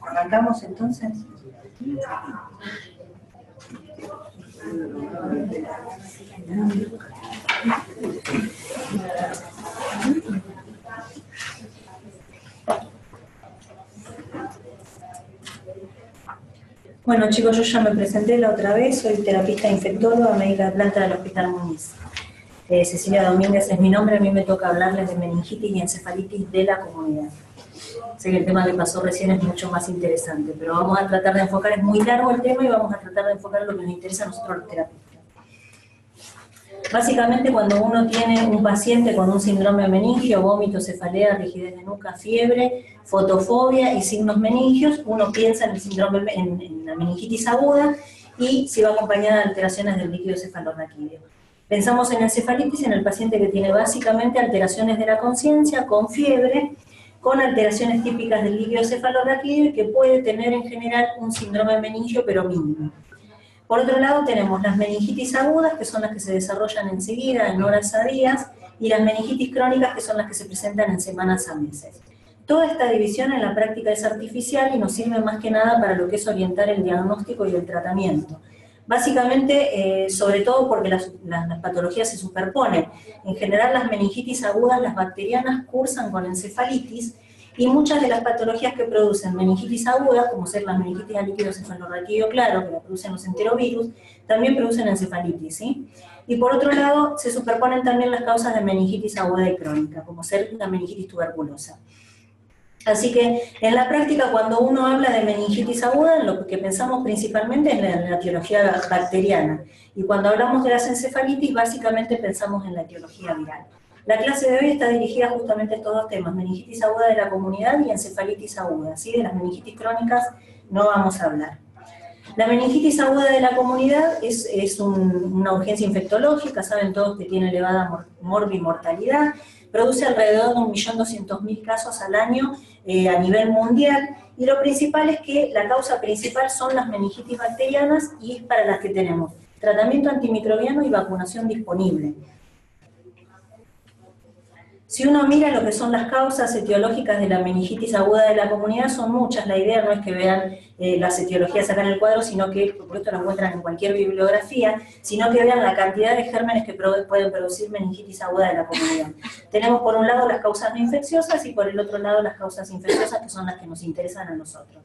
¿Arrancamos entonces? Bueno chicos, yo ya me presenté la otra vez, soy terapista infectóloga, médica de planta del Hospital Muniz. Cecilia Domínguez es mi nombre, a mí me toca hablarles de meningitis y encefalitis de la comunidad. Sé que el tema que pasó recién es mucho más interesante, pero vamos a tratar de enfocar, es muy largo el tema y vamos a tratar de enfocar lo que nos interesa a nosotros los terapistas. Básicamente cuando uno tiene un paciente con un síndrome meningio, vómito, cefalea, rigidez de nuca, fiebre, fotofobia y signos meningios, uno piensa en el síndrome, en la meningitis aguda y si va acompañada de alteraciones del líquido cefalorraquídeo. Pensamos en encefalitis en el paciente que tiene básicamente alteraciones de la conciencia, con fiebre, con alteraciones típicas del líquido cefalorraquídeo y que puede tener en general un síndrome meningio pero mínimo. Por otro lado tenemos las meningitis agudas, que son las que se desarrollan enseguida, en horas a días, y las meningitis crónicas, que son las que se presentan en semanas a meses. Toda esta división en la práctica es artificial y nos sirve más que nada para lo que es orientar el diagnóstico y el tratamiento. Básicamente, sobre todo porque las patologías se superponen. En general, las meningitis agudas, las bacterianas, cursan con encefalitis, y muchas de las patologías que producen meningitis aguda, como ser la meningitis al líquido cefalorraquídeo claro, que la producen los enterovirus, también producen encefalitis, ¿sí? Y por otro lado, se superponen también las causas de meningitis aguda y crónica, como ser la meningitis tuberculosa. Así que, en la práctica, cuando uno habla de meningitis aguda, lo que pensamos principalmente es en la etiología bacteriana. Y cuando hablamos de las encefalitis, básicamente pensamos en la etiología viral. La clase de hoy está dirigida justamente a estos dos temas, meningitis aguda de la comunidad y encefalitis aguda, ¿sí? De las meningitis crónicas no vamos a hablar. La meningitis aguda de la comunidad es una urgencia infectológica, saben todos que tiene elevada morbimortalidad, produce alrededor de 1.200.000 casos al año a nivel mundial, y lo principal es que la causa principal son las meningitis bacterianas y es para las que tenemos tratamiento antimicrobiano y vacunación disponible. Si uno mira lo que son las causas etiológicas de la meningitis aguda de la comunidad, son muchas. La idea no es que vean las etiologías acá en el cuadro, sino que, por esto lo encuentran en cualquier bibliografía, sino que vean la cantidad de gérmenes que pueden producir meningitis aguda de la comunidad. Tenemos por un lado las causas no infecciosas y por el otro lado las causas infecciosas, que son las que nos interesan a nosotros.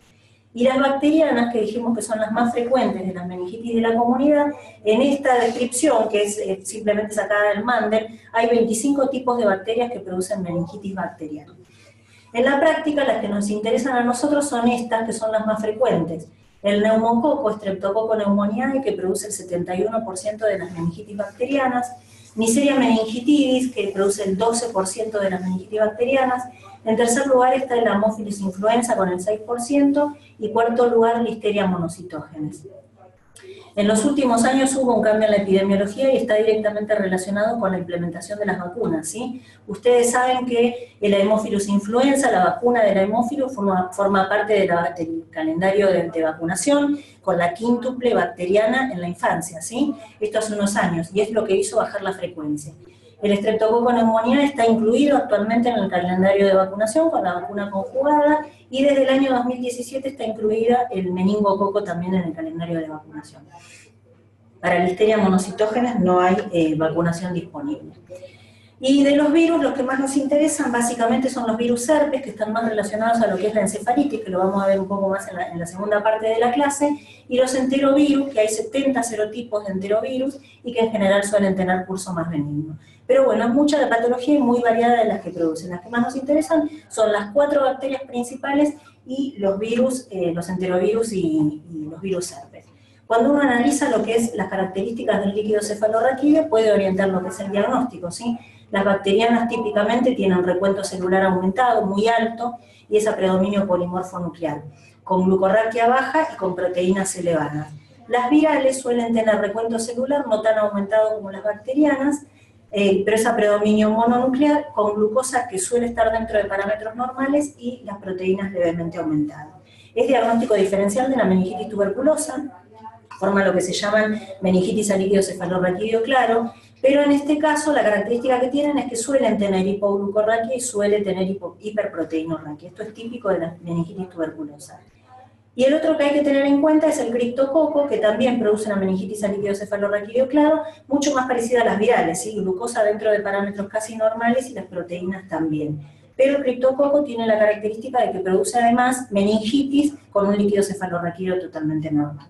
Y las bacterianas, que dijimos que son las más frecuentes de las meningitis de la comunidad, en esta descripción, que es simplemente sacada del Mandel, hay 25 tipos de bacterias que producen meningitis bacteriana. En la práctica, las que nos interesan a nosotros son estas, que son las más frecuentes. El neumococo, Streptococcus pneumoniae, que produce el 71% de las meningitis bacterianas, Neisseria meningitidis, que produce el 12% de las meningitis bacterianas. En tercer lugar está el Haemophilus influenza con el 6%, y cuarto lugar Listeria monocytogenes. En los últimos años hubo un cambio en la epidemiología y está directamente relacionado con la implementación de las vacunas, ¿sí? Ustedes saben que el Haemophilus influenza, la vacuna del Haemophilus, forma parte del calendario de vacunación con la quíntuple bacteriana en la infancia, ¿sí? Esto hace unos años, y es lo que hizo bajar la frecuencia. El Streptococcus pneumoniae está incluido actualmente en el calendario de vacunación con la vacuna conjugada, y desde el año 2017 está incluida el meningococo también en el calendario de vacunación. Para la Listeria monocytogenes no hay vacunación disponible. Y de los virus, los que más nos interesan básicamente son los virus herpes, que están más relacionados a lo que es la encefalitis, que lo vamos a ver un poco más en la segunda parte de la clase, y los enterovirus, que hay 70 serotipos de enterovirus, y que en general suelen tener curso más benigno. Pero bueno, es mucha la patología y muy variada de las que producen. Las que más nos interesan son las 4 bacterias principales y los virus, los enterovirus y los virus herpes. Cuando uno analiza lo que es las características del líquido cefalorraquídeo, puede orientar lo que es el diagnóstico, ¿sí? Las bacterianas típicamente tienen un recuento celular aumentado, muy alto, y es a predominio polimorfo nuclear, con glucorraquia baja y con proteínas elevadas. Las virales suelen tener recuento celular no tan aumentado como las bacterianas, pero es a predominio mononuclear, con glucosa que suele estar dentro de parámetros normales y las proteínas levemente aumentadas. Es diagnóstico diferencial de la meningitis tuberculosa, forma lo que se llaman meningitis al líquido cefalorraquídeo claro, Pero en este caso la característica que tienen es que suelen tener hipoglucorraquia y suelen tener hiperproteinorraquia. Esto es típico de la meningitis tuberculosa. Y el otro que hay que tener en cuenta es el criptococo, que también produce una meningitis a líquido cefalorraquídeo claro, mucho más parecida a las virales, ¿sí? Glucosa dentro de parámetros casi normales y las proteínas también. Pero el criptococo tiene la característica de que produce además meningitis con un líquido cefalorraquídeo totalmente normal.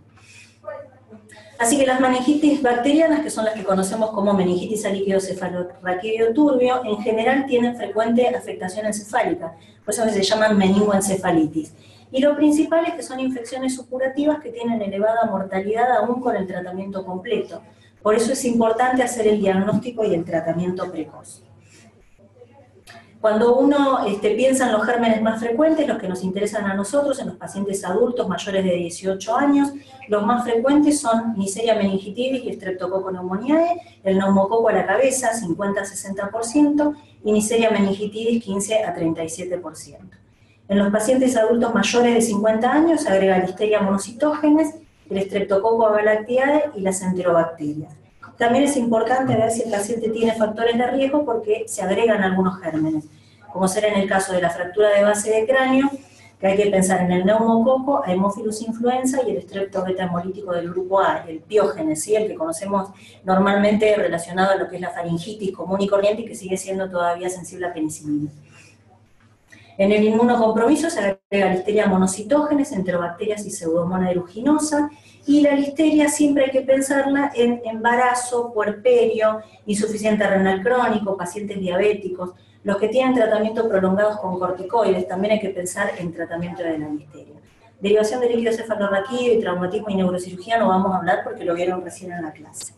Así que las meningitis bacterianas, que son las que conocemos como meningitis a líquido cefalorraquídeo turbio, en general tienen frecuente afectación encefálica, por eso se llaman meningoencefalitis. Y lo principal es que son infecciones supurativas que tienen elevada mortalidad aún con el tratamiento completo. Por eso es importante hacer el diagnóstico y el tratamiento precoz. Cuando uno piensa en los gérmenes más frecuentes, los que nos interesan a nosotros, en los pacientes adultos mayores de 18 años, los más frecuentes son Neisseria meningitidis y Streptococcus pneumoniae, el neumococo a la cabeza, 50-60%, y Neisseria meningitidis, 15-37%. En los pacientes adultos mayores de 50 años se agrega Listeria monocitógenes, el Streptococcus agalactiae y las enterobacterias. También es importante ver si el paciente tiene factores de riesgo porque se agregan algunos gérmenes, como será en el caso de la fractura de base de cráneo, que hay que pensar en el neumococo, Haemophilus influenza y el estrepto beta hemolítico del grupo A, el piógenes, ¿sí? El que conocemos normalmente relacionado a lo que es la faringitis común y corriente y que sigue siendo todavía sensible a penicilina. En el inmunocompromiso se agrega Listeria monocitógenes, enterobacterias y Pseudomonas aeruginosa, y la listeria siempre hay que pensarla en embarazo, puerperio, insuficiente renal crónico, pacientes diabéticos, los que tienen tratamiento prolongados con corticoides, también hay que pensar en tratamiento de la listeria. Derivación de líquido cefalorraquídeo y traumatismo y neurocirugía no vamos a hablar porque lo vieron recién en la clase.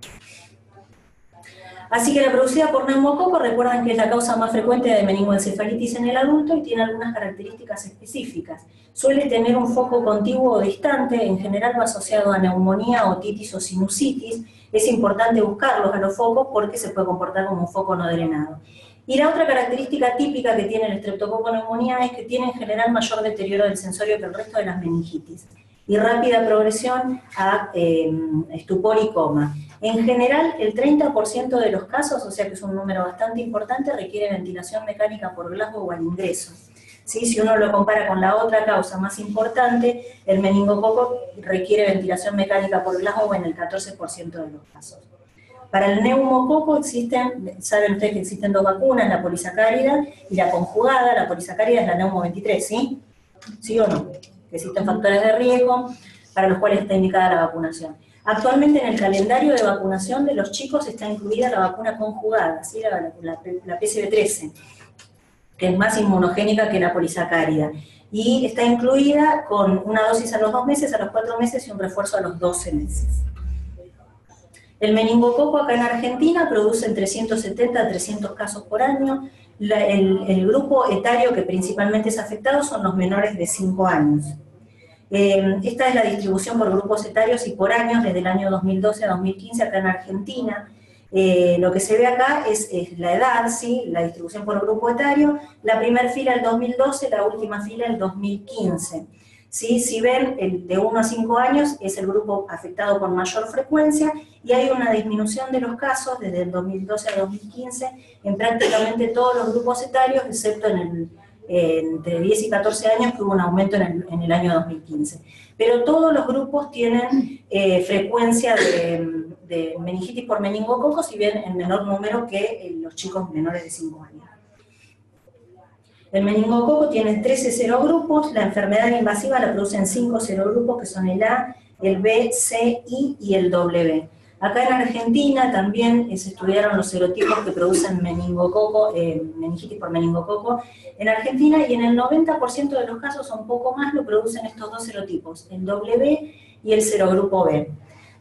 Así que la producida por neumococo, recuerdan que es la causa más frecuente de meningoencefalitis en el adulto y tiene algunas características específicas. Suele tener un foco contiguo o distante, en general va asociado a neumonía, otitis o sinusitis. Es importante buscarlos a los focos porque se puede comportar como un foco no drenado. Y la otra característica típica que tiene el Streptococcus pneumoniae es que tiene en general mayor deterioro del sensorio que el resto de las meningitis y rápida progresión a estupor y coma. En general, el 30% de los casos, o sea que es un número bastante importante, requiere ventilación mecánica por Glasgow o al ingreso. ¿Sí? Si uno lo compara con la otra causa más importante, el meningococo requiere ventilación mecánica por Glasgow en el 14% de los casos. Para el neumococo saben ustedes que existen dos vacunas, la polisacárida y la conjugada. La polisacárida es la Neumo 23, ¿sí? ¿Sí o no? Que existen factores de riesgo para los cuales está indicada la vacunación. Actualmente en el calendario de vacunación de los chicos está incluida la vacuna conjugada, ¿sí? la PCV13, que es más inmunogénica que la polisacárida. Y está incluida con una dosis a los 2 meses, a los 4 meses y un refuerzo a los 12 meses. El meningococo acá en Argentina produce entre 170 a 300 casos por año. El grupo etario que principalmente es afectado son los menores de 5 años. Esta es la distribución por grupos etarios y por años desde el año 2012 a 2015 acá en Argentina. Lo que se ve acá es la edad, ¿sí? La distribución por grupo etario, la primera fila el 2012, la última fila el 2015. ¿Sí? Si ven, el de 1 a 5 años es el grupo afectado con mayor frecuencia y hay una disminución de los casos desde el 2012 a 2015 en prácticamente todos los grupos etarios, excepto entre 10 y 14 años, que hubo un aumento en el año 2015. Pero todos los grupos tienen frecuencia de meningitis por meningococo, si bien en menor número que los chicos menores de 5 años. El meningococo tiene 13 serogrupos, la enfermedad invasiva la producen 5 serogrupos, que son el A, el B, C, I y el W. Acá en Argentina también se estudiaron los serotipos que producen meningococo, meningitis por meningococo en Argentina, y en el 90% de los casos, o un poco más, lo producen estos dos serotipos, el W y el serogrupo B.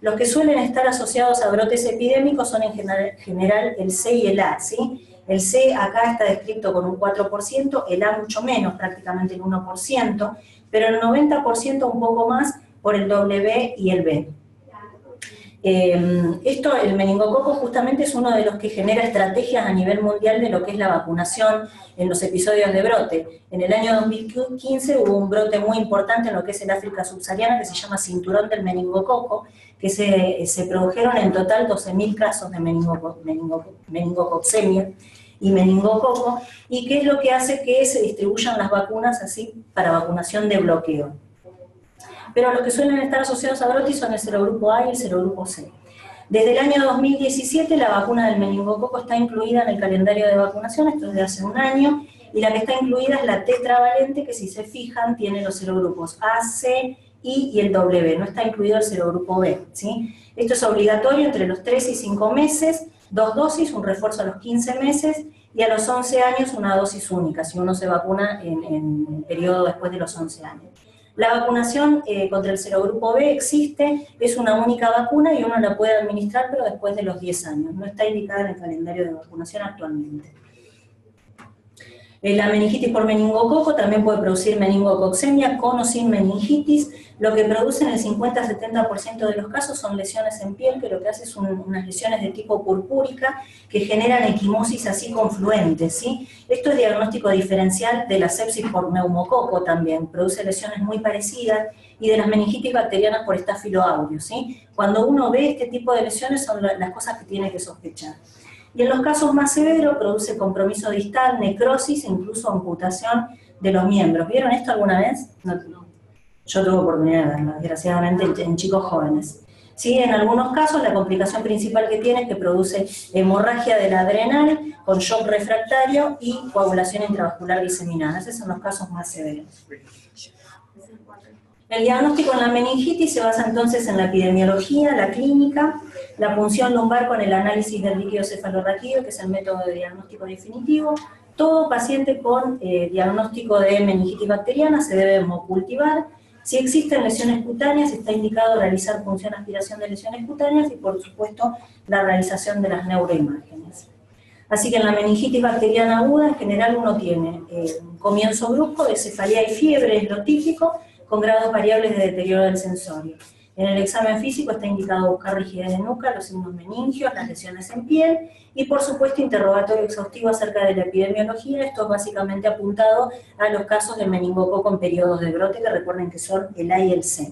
Los que suelen estar asociados a brotes epidémicos son en general el C y el A, ¿sí? El C acá está descrito con un 4%, el A mucho menos, prácticamente el 1%, pero el 90% un poco más por el W y el B. El meningococo justamente es uno de los que genera estrategias a nivel mundial de lo que es la vacunación en los episodios de brote. En el año 2015 hubo un brote muy importante en lo que es el África subsahariana que se llama cinturón del meningococo, que se produjeron en total 12.000 casos de meningococcemia y meningococo, y que es lo que hace que se distribuyan las vacunas así para vacunación de bloqueo. Pero los que suelen estar asociados a brote son el serogrupo A y el serogrupo C. Desde el año 2017 la vacuna del meningococo está incluida en el calendario de vacunación, esto es de hace un año, y la que está incluida es la tetravalente, que si se fijan tiene los serogrupos A, C, I y el W, no está incluido el serogrupo B, ¿sí? Esto es obligatorio entre los 3 y 5 meses, 2 dosis, un refuerzo a los 15 meses, y a los 11 años una dosis única, si uno se vacuna en el periodo después de los 11 años. La vacunación contra el serogrupo B existe, es una única vacuna y uno la puede administrar, pero después de los 10 años. No está indicada en el calendario de vacunación actualmente. La meningitis por meningococo también puede producir meningococcemia con o sin meningitis. Lo que produce en el 50-70% de los casos son lesiones en piel, que lo que hace son unas lesiones de tipo purpúrica que generan equimosis así confluentes, ¿sí? Esto es diagnóstico diferencial de la sepsis por neumococo también, produce lesiones muy parecidas, y de las meningitis bacterianas por Staphylo aureus, ¿sí? Cuando uno ve este tipo de lesiones son las cosas que tiene que sospechar. Y en los casos más severos produce compromiso distal, necrosis e incluso amputación de los miembros. ¿Vieron esto alguna vez? No. Yo tuve oportunidad de verlo, desgraciadamente, en chicos jóvenes. ¿Sí? En algunos casos la complicación principal que tiene es que produce hemorragia del adrenal con shock refractario y coagulación intravascular diseminada. Esos son los casos más severos. El diagnóstico en la meningitis se basa entonces en la epidemiología, la clínica, la punción lumbar con el análisis del líquido cefalorraquídeo, que es el método de diagnóstico definitivo. Todo paciente con diagnóstico de meningitis bacteriana se debe hemocultivar. Si existen lesiones cutáneas, está indicado realizar punción aspiración de lesiones cutáneas y, por supuesto, la realización de las neuroimágenes. Así que en la meningitis bacteriana aguda, en general uno tiene un comienzo brusco de cefalea y fiebre, es lo típico, con grados variables de deterioro del sensorio. En el examen físico está indicado buscar rigidez de nuca, los signos meningios, las lesiones en piel y, por supuesto, interrogatorio exhaustivo acerca de la epidemiología. Esto es básicamente apuntado a los casos de meningococo en periodos de brote, que recuerden que son el A y el C.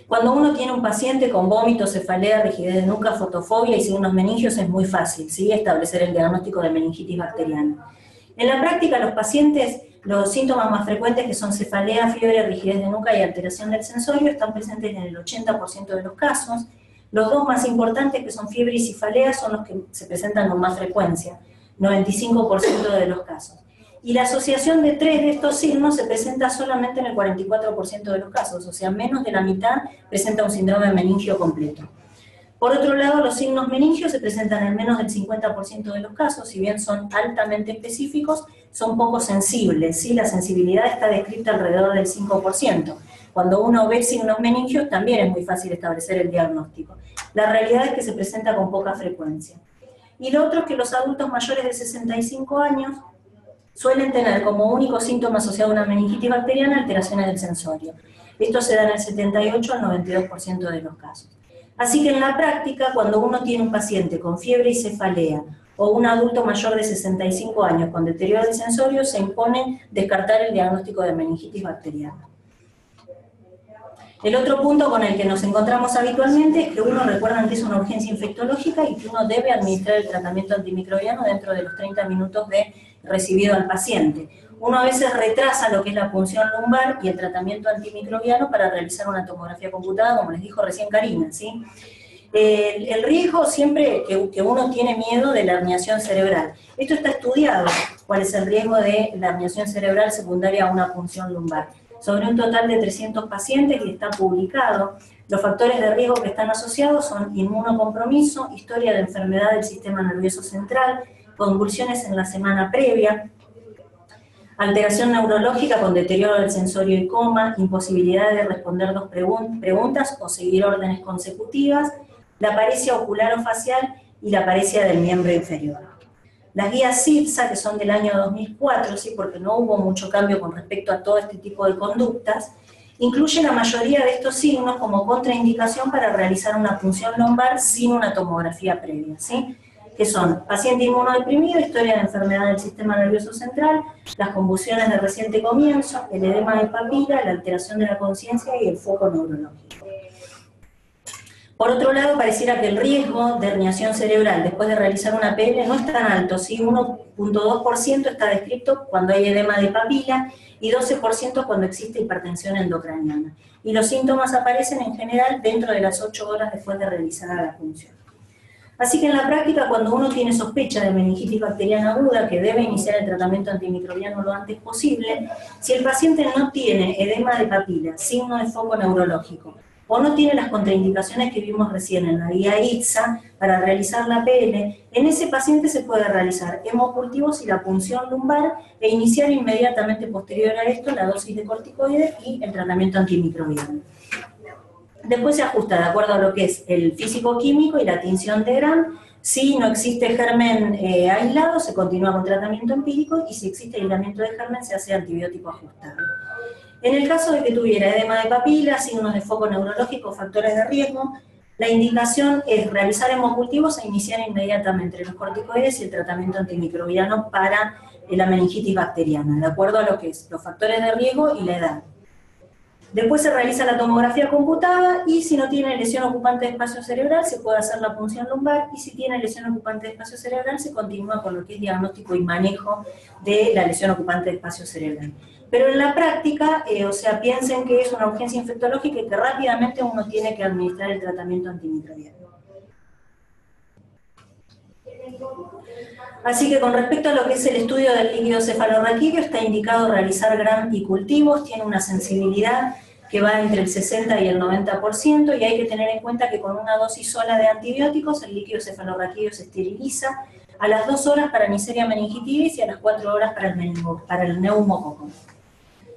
Cuando uno tiene un paciente con vómito, cefalea, rigidez de nuca, fotofobia y signos meningios, es muy fácil, ¿sí?, establecer el diagnóstico de meningitis bacteriana. En la práctica, los pacientes, los síntomas más frecuentes, que son cefalea, fiebre, rigidez de nuca y alteración del sensorio, están presentes en el 80% de los casos. Los dos más importantes, que son fiebre y cefalea, son los que se presentan con más frecuencia, 95% de los casos. Y la asociación de 3 de estos signos se presenta solamente en el 44% de los casos, o sea, menos de la mitad presenta un síndrome meningio completo. Por otro lado, los signos meningios se presentan en menos del 50% de los casos, si bien son altamente específicos, son poco sensibles, ¿sí? La sensibilidad está descrita alrededor del 5%. Cuando uno ve signos meningios también es muy fácil establecer el diagnóstico. La realidad es que se presenta con poca frecuencia. Y lo otro es que los adultos mayores de 65 años suelen tener como único síntoma asociado a una meningitis bacteriana alteraciones del sensorio. Esto se da en el 78 al 92% de los casos. Así que en la práctica, cuando uno tiene un paciente con fiebre y cefalea, o un adulto mayor de 65 años con deterioro del sensorio, se impone descartar el diagnóstico de meningitis bacteriana. El otro punto con el que nos encontramos habitualmente es que uno, recuerdan que es una urgencia infectológica y que uno debe administrar el tratamiento antimicrobiano dentro de los 30 minutos de recibido al paciente. Uno a veces retrasa lo que es la punción lumbar y el tratamiento antimicrobiano para realizar una tomografía computada, como les dijo recién Karina, ¿sí? El riesgo siempre que uno tiene miedo de la herniación cerebral. Esto está estudiado, cuál es el riesgo de la herniación cerebral secundaria a una punción lumbar. Sobre un total de 300 pacientes y está publicado. Los factores de riesgo que están asociados son inmunocompromiso, historia de enfermedad del sistema nervioso central, convulsiones en la semana previa, alteración neurológica con deterioro del sensorio y coma, imposibilidad de responder 2 preguntas o seguir órdenes consecutivas, la paresia ocular o facial y la paresia del miembro inferior. Las guías CIRSA, que son del año 2004, ¿sí?, porque no hubo mucho cambio con respecto a todo este tipo de conductas, incluye la mayoría de estos signos como contraindicación para realizar una punción lumbar sin una tomografía previa, ¿sí? Que son paciente inmunodeprimido, historia de enfermedad del sistema nervioso central, las convulsiones de reciente comienzo, el edema de papila, la alteración de la conciencia y el foco neurológico. Por otro lado, pareciera que el riesgo de herniación cerebral después de realizar una PL no es tan alto, ¿sí? 1.2% está descrito cuando hay edema de papila y 12% cuando existe hipertensión endocraniana. Y los síntomas aparecen en general dentro de las 8 horas después de realizar la punción. Así que en la práctica, cuando uno tiene sospecha de meningitis bacteriana aguda, que debe iniciar el tratamiento antimicrobiano lo antes posible, si el paciente no tiene edema de papila, signo de foco neurológico, o no tiene las contraindicaciones que vimos recién en la guía ITSA para realizar la PL, en ese paciente se puede realizar hemocultivos y la punción lumbar e iniciar inmediatamente posterior a esto la dosis de corticoides y el tratamiento antimicrobiano. Después se ajusta de acuerdo a lo que es el físico-químico y la tinción de Gram. Si no existe germen aislado, se continúa con tratamiento empírico, y si existe aislamiento de germen, se hace antibiótico ajustado. En el caso de que tuviera edema de papila, signos de foco neurológico, factores de riesgo, la indicación es realizar hemocultivos e iniciar inmediatamente los corticoides y el tratamiento antimicrobiano para la meningitis bacteriana, de acuerdo a lo que es los factores de riesgo y la edad. Después se realiza la tomografía computada y si no tiene lesión ocupante de espacio cerebral se puede hacer la punción lumbar, y si tiene lesión ocupante de espacio cerebral se continúa con lo que es diagnóstico y manejo de la lesión ocupante de espacio cerebral. Pero en la práctica, piensen que es una urgencia infectológica y que rápidamente uno tiene que administrar el tratamiento antimicrobiano. Así que con respecto a lo que es el estudio del líquido cefalorraquídeo, está indicado realizar Gram y cultivos, tiene una sensibilidad que va entre el 60 y el 90%, y hay que tener en cuenta que con una dosis sola de antibióticos el líquido cefalorraquídeo se esteriliza a las 2 horas para Neisseria meningitidis y a las 4 horas para el neumococo.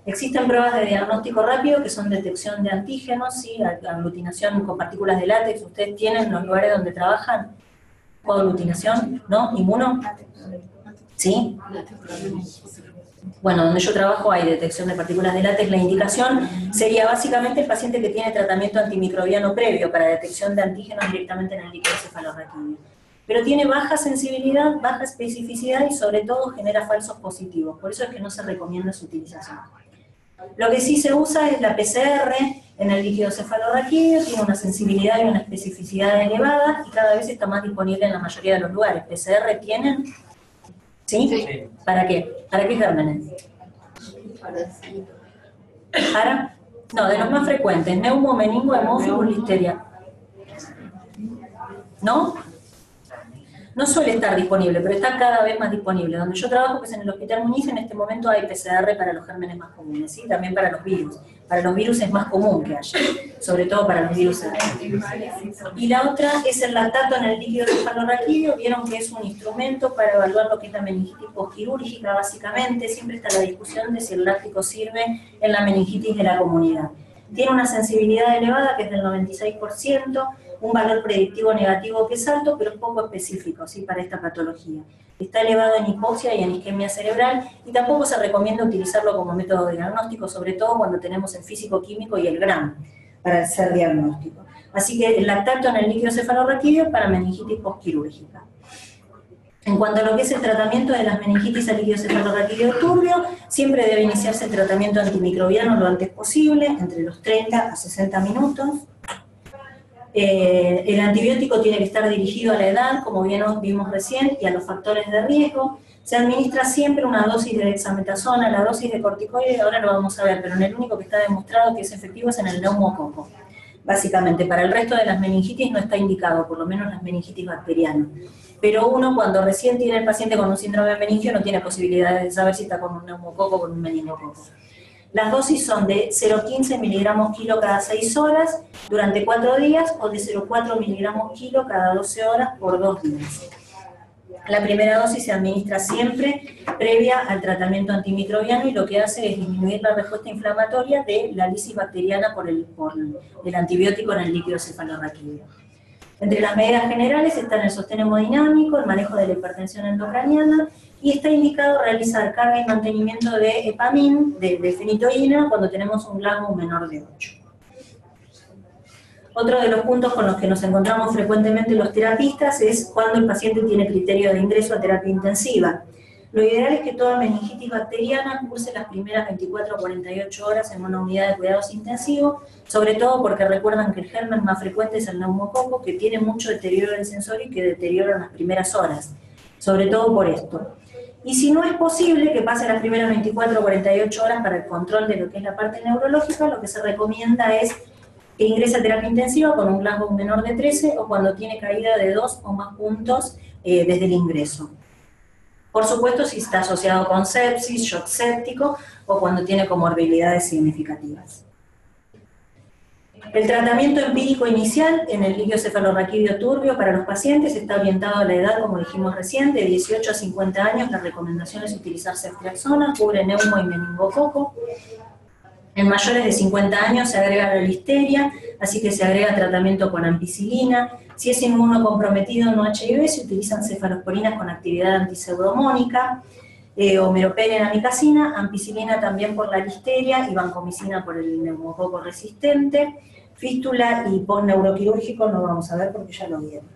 Existen pruebas de diagnóstico rápido que son detección de antígenos, ¿sí? Aglutinación con partículas de látex. ¿Ustedes tienen los lugares donde trabajan? ¿Aglutinación? ¿No? ¿Inmuno? ¿Sí? Bueno, donde yo trabajo hay detección de partículas de látex. La indicación sería básicamente el paciente que tiene tratamiento antimicrobiano previo para detección de antígenos directamente en el líquido cefalorraquídeo. Pero tiene baja sensibilidad, baja especificidad y sobre todo genera falsos positivos. Por eso es que no se recomienda su utilización. Lo que sí se usa es la PCR en el líquido cefalorraquídeo, tiene una sensibilidad y una especificidad elevada y cada vez está más disponible en la mayoría de los lugares. ¿PCR tienen? ¿Sí? Sí. ¿Para qué? ¿Para qué gérmenes? ¿Para? No, de los más frecuentes, neumo, meningo, hemófilos, listeria. ¿No? No suele estar disponible, pero está cada vez más disponible. Donde yo trabajo, que es en el Hospital Muñiz, en este momento hay PCR para los gérmenes más comunes, ¿sí? También para los virus. Para los virus es más común que haya, sobre todo para los virus. Y la otra es el lactato en el líquido cefalorraquídeo. Vieron que es un instrumento para evaluar lo que es la meningitis posquirúrgica, básicamente. Siempre está la discusión de si el láctico sirve en la meningitis de la comunidad. Tiene una sensibilidad elevada, que es del 96%, un valor predictivo negativo que es alto, pero es poco específico, ¿sí? Para esta patología. Está elevado en hipoxia y en isquemia cerebral, y tampoco se recomienda utilizarlo como método de diagnóstico, sobre todo cuando tenemos el físico-químico y el Gram para hacer diagnóstico. Así que el lactato en el líquido cefalorraquídeo para meningitis posquirúrgica. En cuanto a lo que es el tratamiento de las meningitis al líquido cefalorraquídeo turbio, siempre debe iniciarse el tratamiento antimicrobiano lo antes posible, entre los 30 a 60 minutos. El antibiótico tiene que estar dirigido a la edad, como bien vimos recién, y a los factores de riesgo. Se administra siempre una dosis de dexametasona, la dosis de corticoides, ahora lo vamos a ver, pero en el único que está demostrado que es efectivo es en el neumococo. Básicamente, para el resto de las meningitis no está indicado, por lo menos las meningitis bacterianas. Pero uno, cuando recién tiene el paciente con un síndrome meningio, no tiene posibilidades de saber si está con un neumococo o con un meningococo. Las dosis son de 0,15 miligramos kilo cada 6 horas durante 4 días o de 0,4 miligramos kilo cada 12 horas por 2 días. La primera dosis se administra siempre previa al tratamiento antimicrobiano y lo que hace es disminuir la respuesta inflamatoria de la lisis bacteriana por el antibiótico en el líquido cefalorraquídeo. Entre las medidas generales están el sostén hemodinámico, el manejo de la hipertensión endocraniana y está indicado realizar carga y mantenimiento de epamin, de fenitoína, cuando tenemos un Glasgow menor de 8. Otro de los puntos con los que nos encontramos frecuentemente los terapistas es cuando el paciente tiene criterio de ingreso a terapia intensiva. Lo ideal es que toda meningitis bacteriana curse las primeras 24 a 48 horas en una unidad de cuidados intensivos, sobre todo porque recuerdan que el germen más frecuente es el neumococo, que tiene mucho deterioro del sensorio y que deteriora en las primeras horas, sobre todo por esto. Y si no es posible que pase las primeras 24 o 48 horas para el control de lo que es la parte neurológica, lo que se recomienda es que ingrese a terapia intensiva con un Glasgow menor de 13 o cuando tiene caída de 2 o más puntos desde el ingreso. Por supuesto, si está asociado con sepsis, shock séptico o cuando tiene comorbilidades significativas. El tratamiento empírico inicial en el líquido cefalorraquídeo turbio para los pacientes está orientado a la edad, como dijimos recién, de 18 a 50 años. La recomendación es utilizar ceftriaxona, cubre neumo y meningococo. En mayores de 50 años se agrega la listeria, así que se agrega tratamiento con ampicilina. Si es inmunocomprometido no HIV, se utilizan cefalosporinas con actividad antiseudomónica, o meropenem amikacina, ampicilina también por la listeria y vancomicina por el neumococo resistente. Fístula y post-neuroquirúrgico no vamos a ver porque ya lo vieron.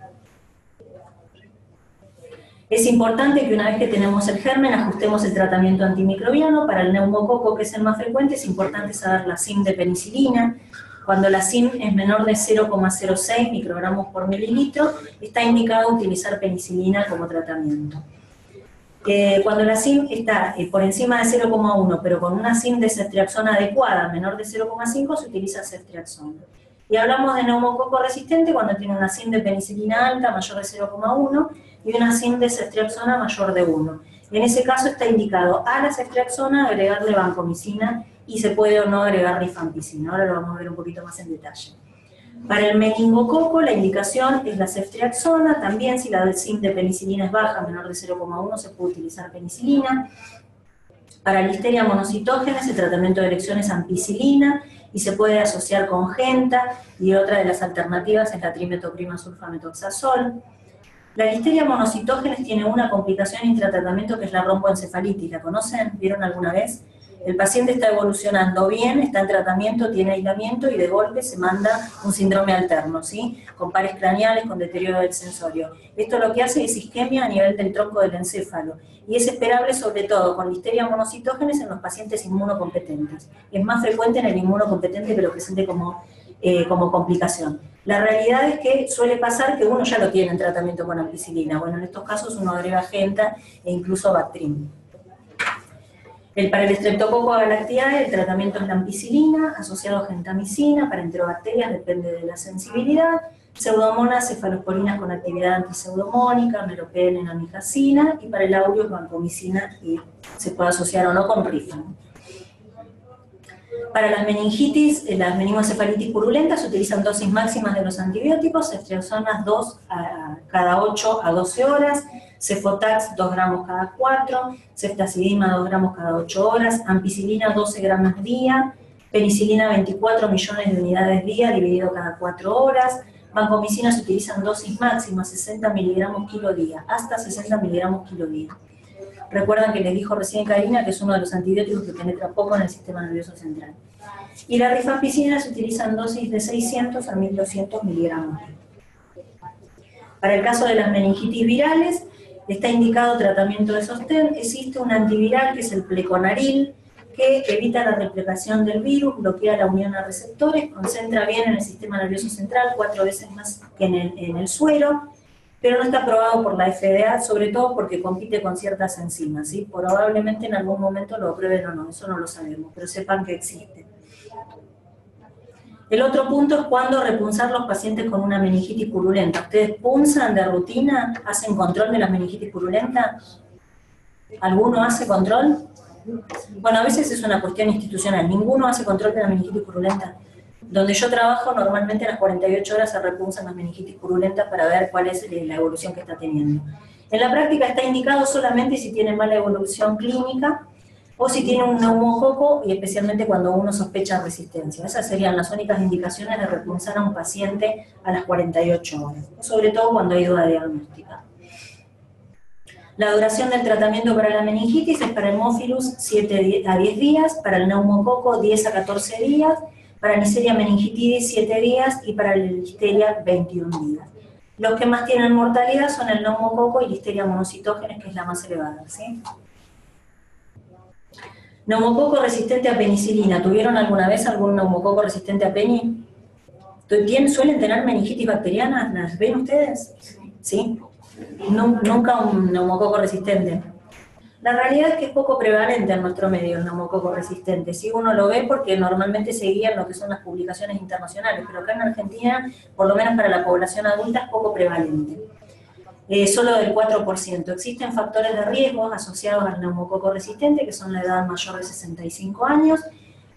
Es importante que una vez que tenemos el germen ajustemos el tratamiento antimicrobiano. Para el neumococo, que es el más frecuente, es importante saber la SIM de penicilina. Cuando la SIM es menor de 0,06 microgramos por mililitro, está indicado utilizar penicilina como tratamiento. Cuando la SIM está por encima de 0,1, pero con una SIM de ceftriaxona adecuada, menor de 0,5, se utiliza ceftriaxona. Y hablamos de neumococo resistente cuando tiene una SIM de penicilina alta, mayor de 0,1, y una SIM de ceftriaxona mayor de 1. En ese caso está indicado a la ceftriaxona agregarle vancomicina y se puede o no agregar rifampicina. Ahora lo vamos a ver un poquito más en detalle. Para el meningococo la indicación es la ceftriaxona, también si la SIM de penicilina es baja, menor de 0,1, se puede utilizar penicilina. Para listeria monocitógenes el tratamiento de elección es ampicilina y se puede asociar con genta, y otra de las alternativas es la trimetoprima sulfametoxazol. La listeria monocitógenes tiene una complicación intratratamiento que es la romboencefalitis. ¿La conocen? ¿Vieron alguna vez? El paciente está evolucionando bien, está en tratamiento, tiene aislamiento y de golpe se manda un síndrome alterno, ¿sí? Con pares craneales, con deterioro del sensorio. Esto lo que hace es isquemia a nivel del tronco del encéfalo y es esperable sobre todo con listeria monocitógenes en los pacientes inmunocompetentes. Es más frecuente en el inmunocompetente que lo presente como complicación. La realidad es que suele pasar que uno ya lo tiene en tratamiento con ampicilina. Bueno, en estos casos uno agrega genta e incluso Bactrim. Para el estreptococo galactiae el tratamiento es la ampicilina, asociado a gentamicina, para enterobacterias depende de la sensibilidad, pseudomonas, cefalosporinas con actividad antiseudomónica, meropenem, amikacina, y para el aureus, vancomicina, y se puede asociar o no con rifam. Para las meningitis, las meningoencefalitis purulentas se utilizan dosis máximas de los antibióticos, ceftriaxonas 2 cada 8 a 12 horas, cefotax 2 gramos cada 4, ceftazidima 2 gramos cada 8 horas, ampicilina 12 gramos día, penicilina 24 millones de unidades día dividido cada 4 horas, vancomicina se utilizan dosis máximas 60 miligramos kilo día, hasta 60 miligramos kilo día. Recuerdan que les dijo recién Karina que es uno de los antibióticos que penetra poco en el sistema nervioso central. Y la rifampicina se utiliza en dosis de 600 a 1200 miligramos. Para el caso de las meningitis virales, está indicado tratamiento de sostén. Existe un antiviral que es el pleconaril, que evita la replicación del virus, bloquea la unión a receptores, concentra bien en el sistema nervioso central, 4 veces más que en el suero, pero no está aprobado por la FDA, sobre todo porque compite con ciertas enzimas, ¿sí? Probablemente en algún momento lo aprueben o no, eso no lo sabemos, pero sepan que existe. El otro punto es cuándo repunzar los pacientes con una meningitis purulenta. ¿Ustedes punzan de rutina? ¿Hacen control de la meningitis purulenta? ¿Alguno hace control? Bueno, a veces es una cuestión institucional. ¿Ninguno hace control de la meningitis purulenta? Donde yo trabajo, normalmente a las 48 horas se repunzan las meningitis purulentas para ver cuál es la evolución que está teniendo. En la práctica está indicado solamente si tiene mala evolución clínica o si tiene un neumococo, y especialmente cuando uno sospecha resistencia. Esas serían las únicas indicaciones de repunzar a un paciente a las 48 horas, sobre todo cuando hay duda diagnóstica. La duración del tratamiento para la meningitis es para Haemophilus 7 a 10 días, para el neumococo 10 a 14 días, para Neisseria meningitidis 7 días y para la listeria 21 días. Los que más tienen mortalidad son el neumococo y listeria monocitógenes, que es la más elevada, ¿sí? Neumococo resistente a penicilina. ¿Tuvieron alguna vez algún neumococo resistente a peni? ¿Suelen tener meningitis bacteriana? ¿Las ven ustedes? ¿Sí? Nunca un neumococo resistente. La realidad es que es poco prevalente en nuestro medio el neumococo resistente. Sí, uno lo ve porque normalmente se guían lo que son las publicaciones internacionales, pero acá en Argentina, por lo menos para la población adulta, es poco prevalente. Solo del 4%. Existen factores de riesgo asociados al neumococo resistente, que son la edad mayor de 65 años,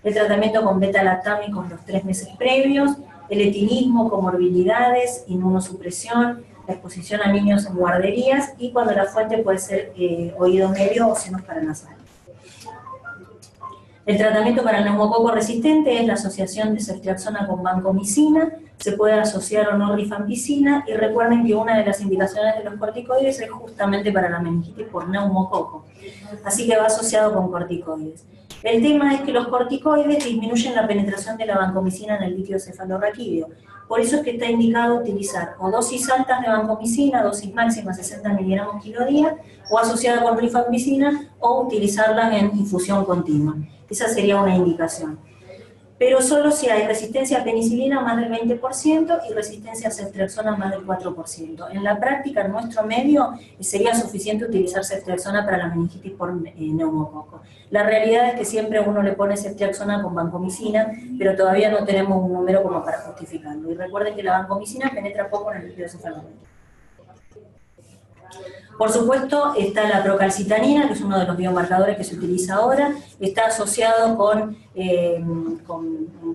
el tratamiento con beta-lactámicos los 3 meses previos, el etinismo, comorbilidades, inmunosupresión, la exposición a niños en guarderías y cuando la fuente puede ser oído medio o senos paranasales. El tratamiento para el neumococo resistente es la asociación de ceftriaxona con vancomicina, se puede asociar o no rifampicina, y recuerden que una de las indicaciones de los corticoides es justamente para la meningitis por neumococo, así que va asociado con corticoides. El tema es que los corticoides disminuyen la penetración de la vancomicina en el líquido cefalorraquídeo, por eso es que está indicado utilizar o dosis altas de vancomicina, dosis máxima 60 miligramos kilo día, o asociada con rifampicina, o utilizarlas en infusión continua. Esa sería una indicación. Pero solo si hay resistencia a penicilina más del 20% y resistencia a ceftriaxona más del 4%. En la práctica, en nuestro medio, sería suficiente utilizar ceftriaxona para la meningitis por neumococo. La realidad es que siempre uno le pone ceftriaxona con vancomicina, pero todavía no tenemos un número como para justificarlo. Y recuerden que la vancomicina penetra poco en el líquido cefalorraquídeo. Por supuesto, está la procalcitanina, que es uno de los biomarcadores que se utiliza ahora, está asociado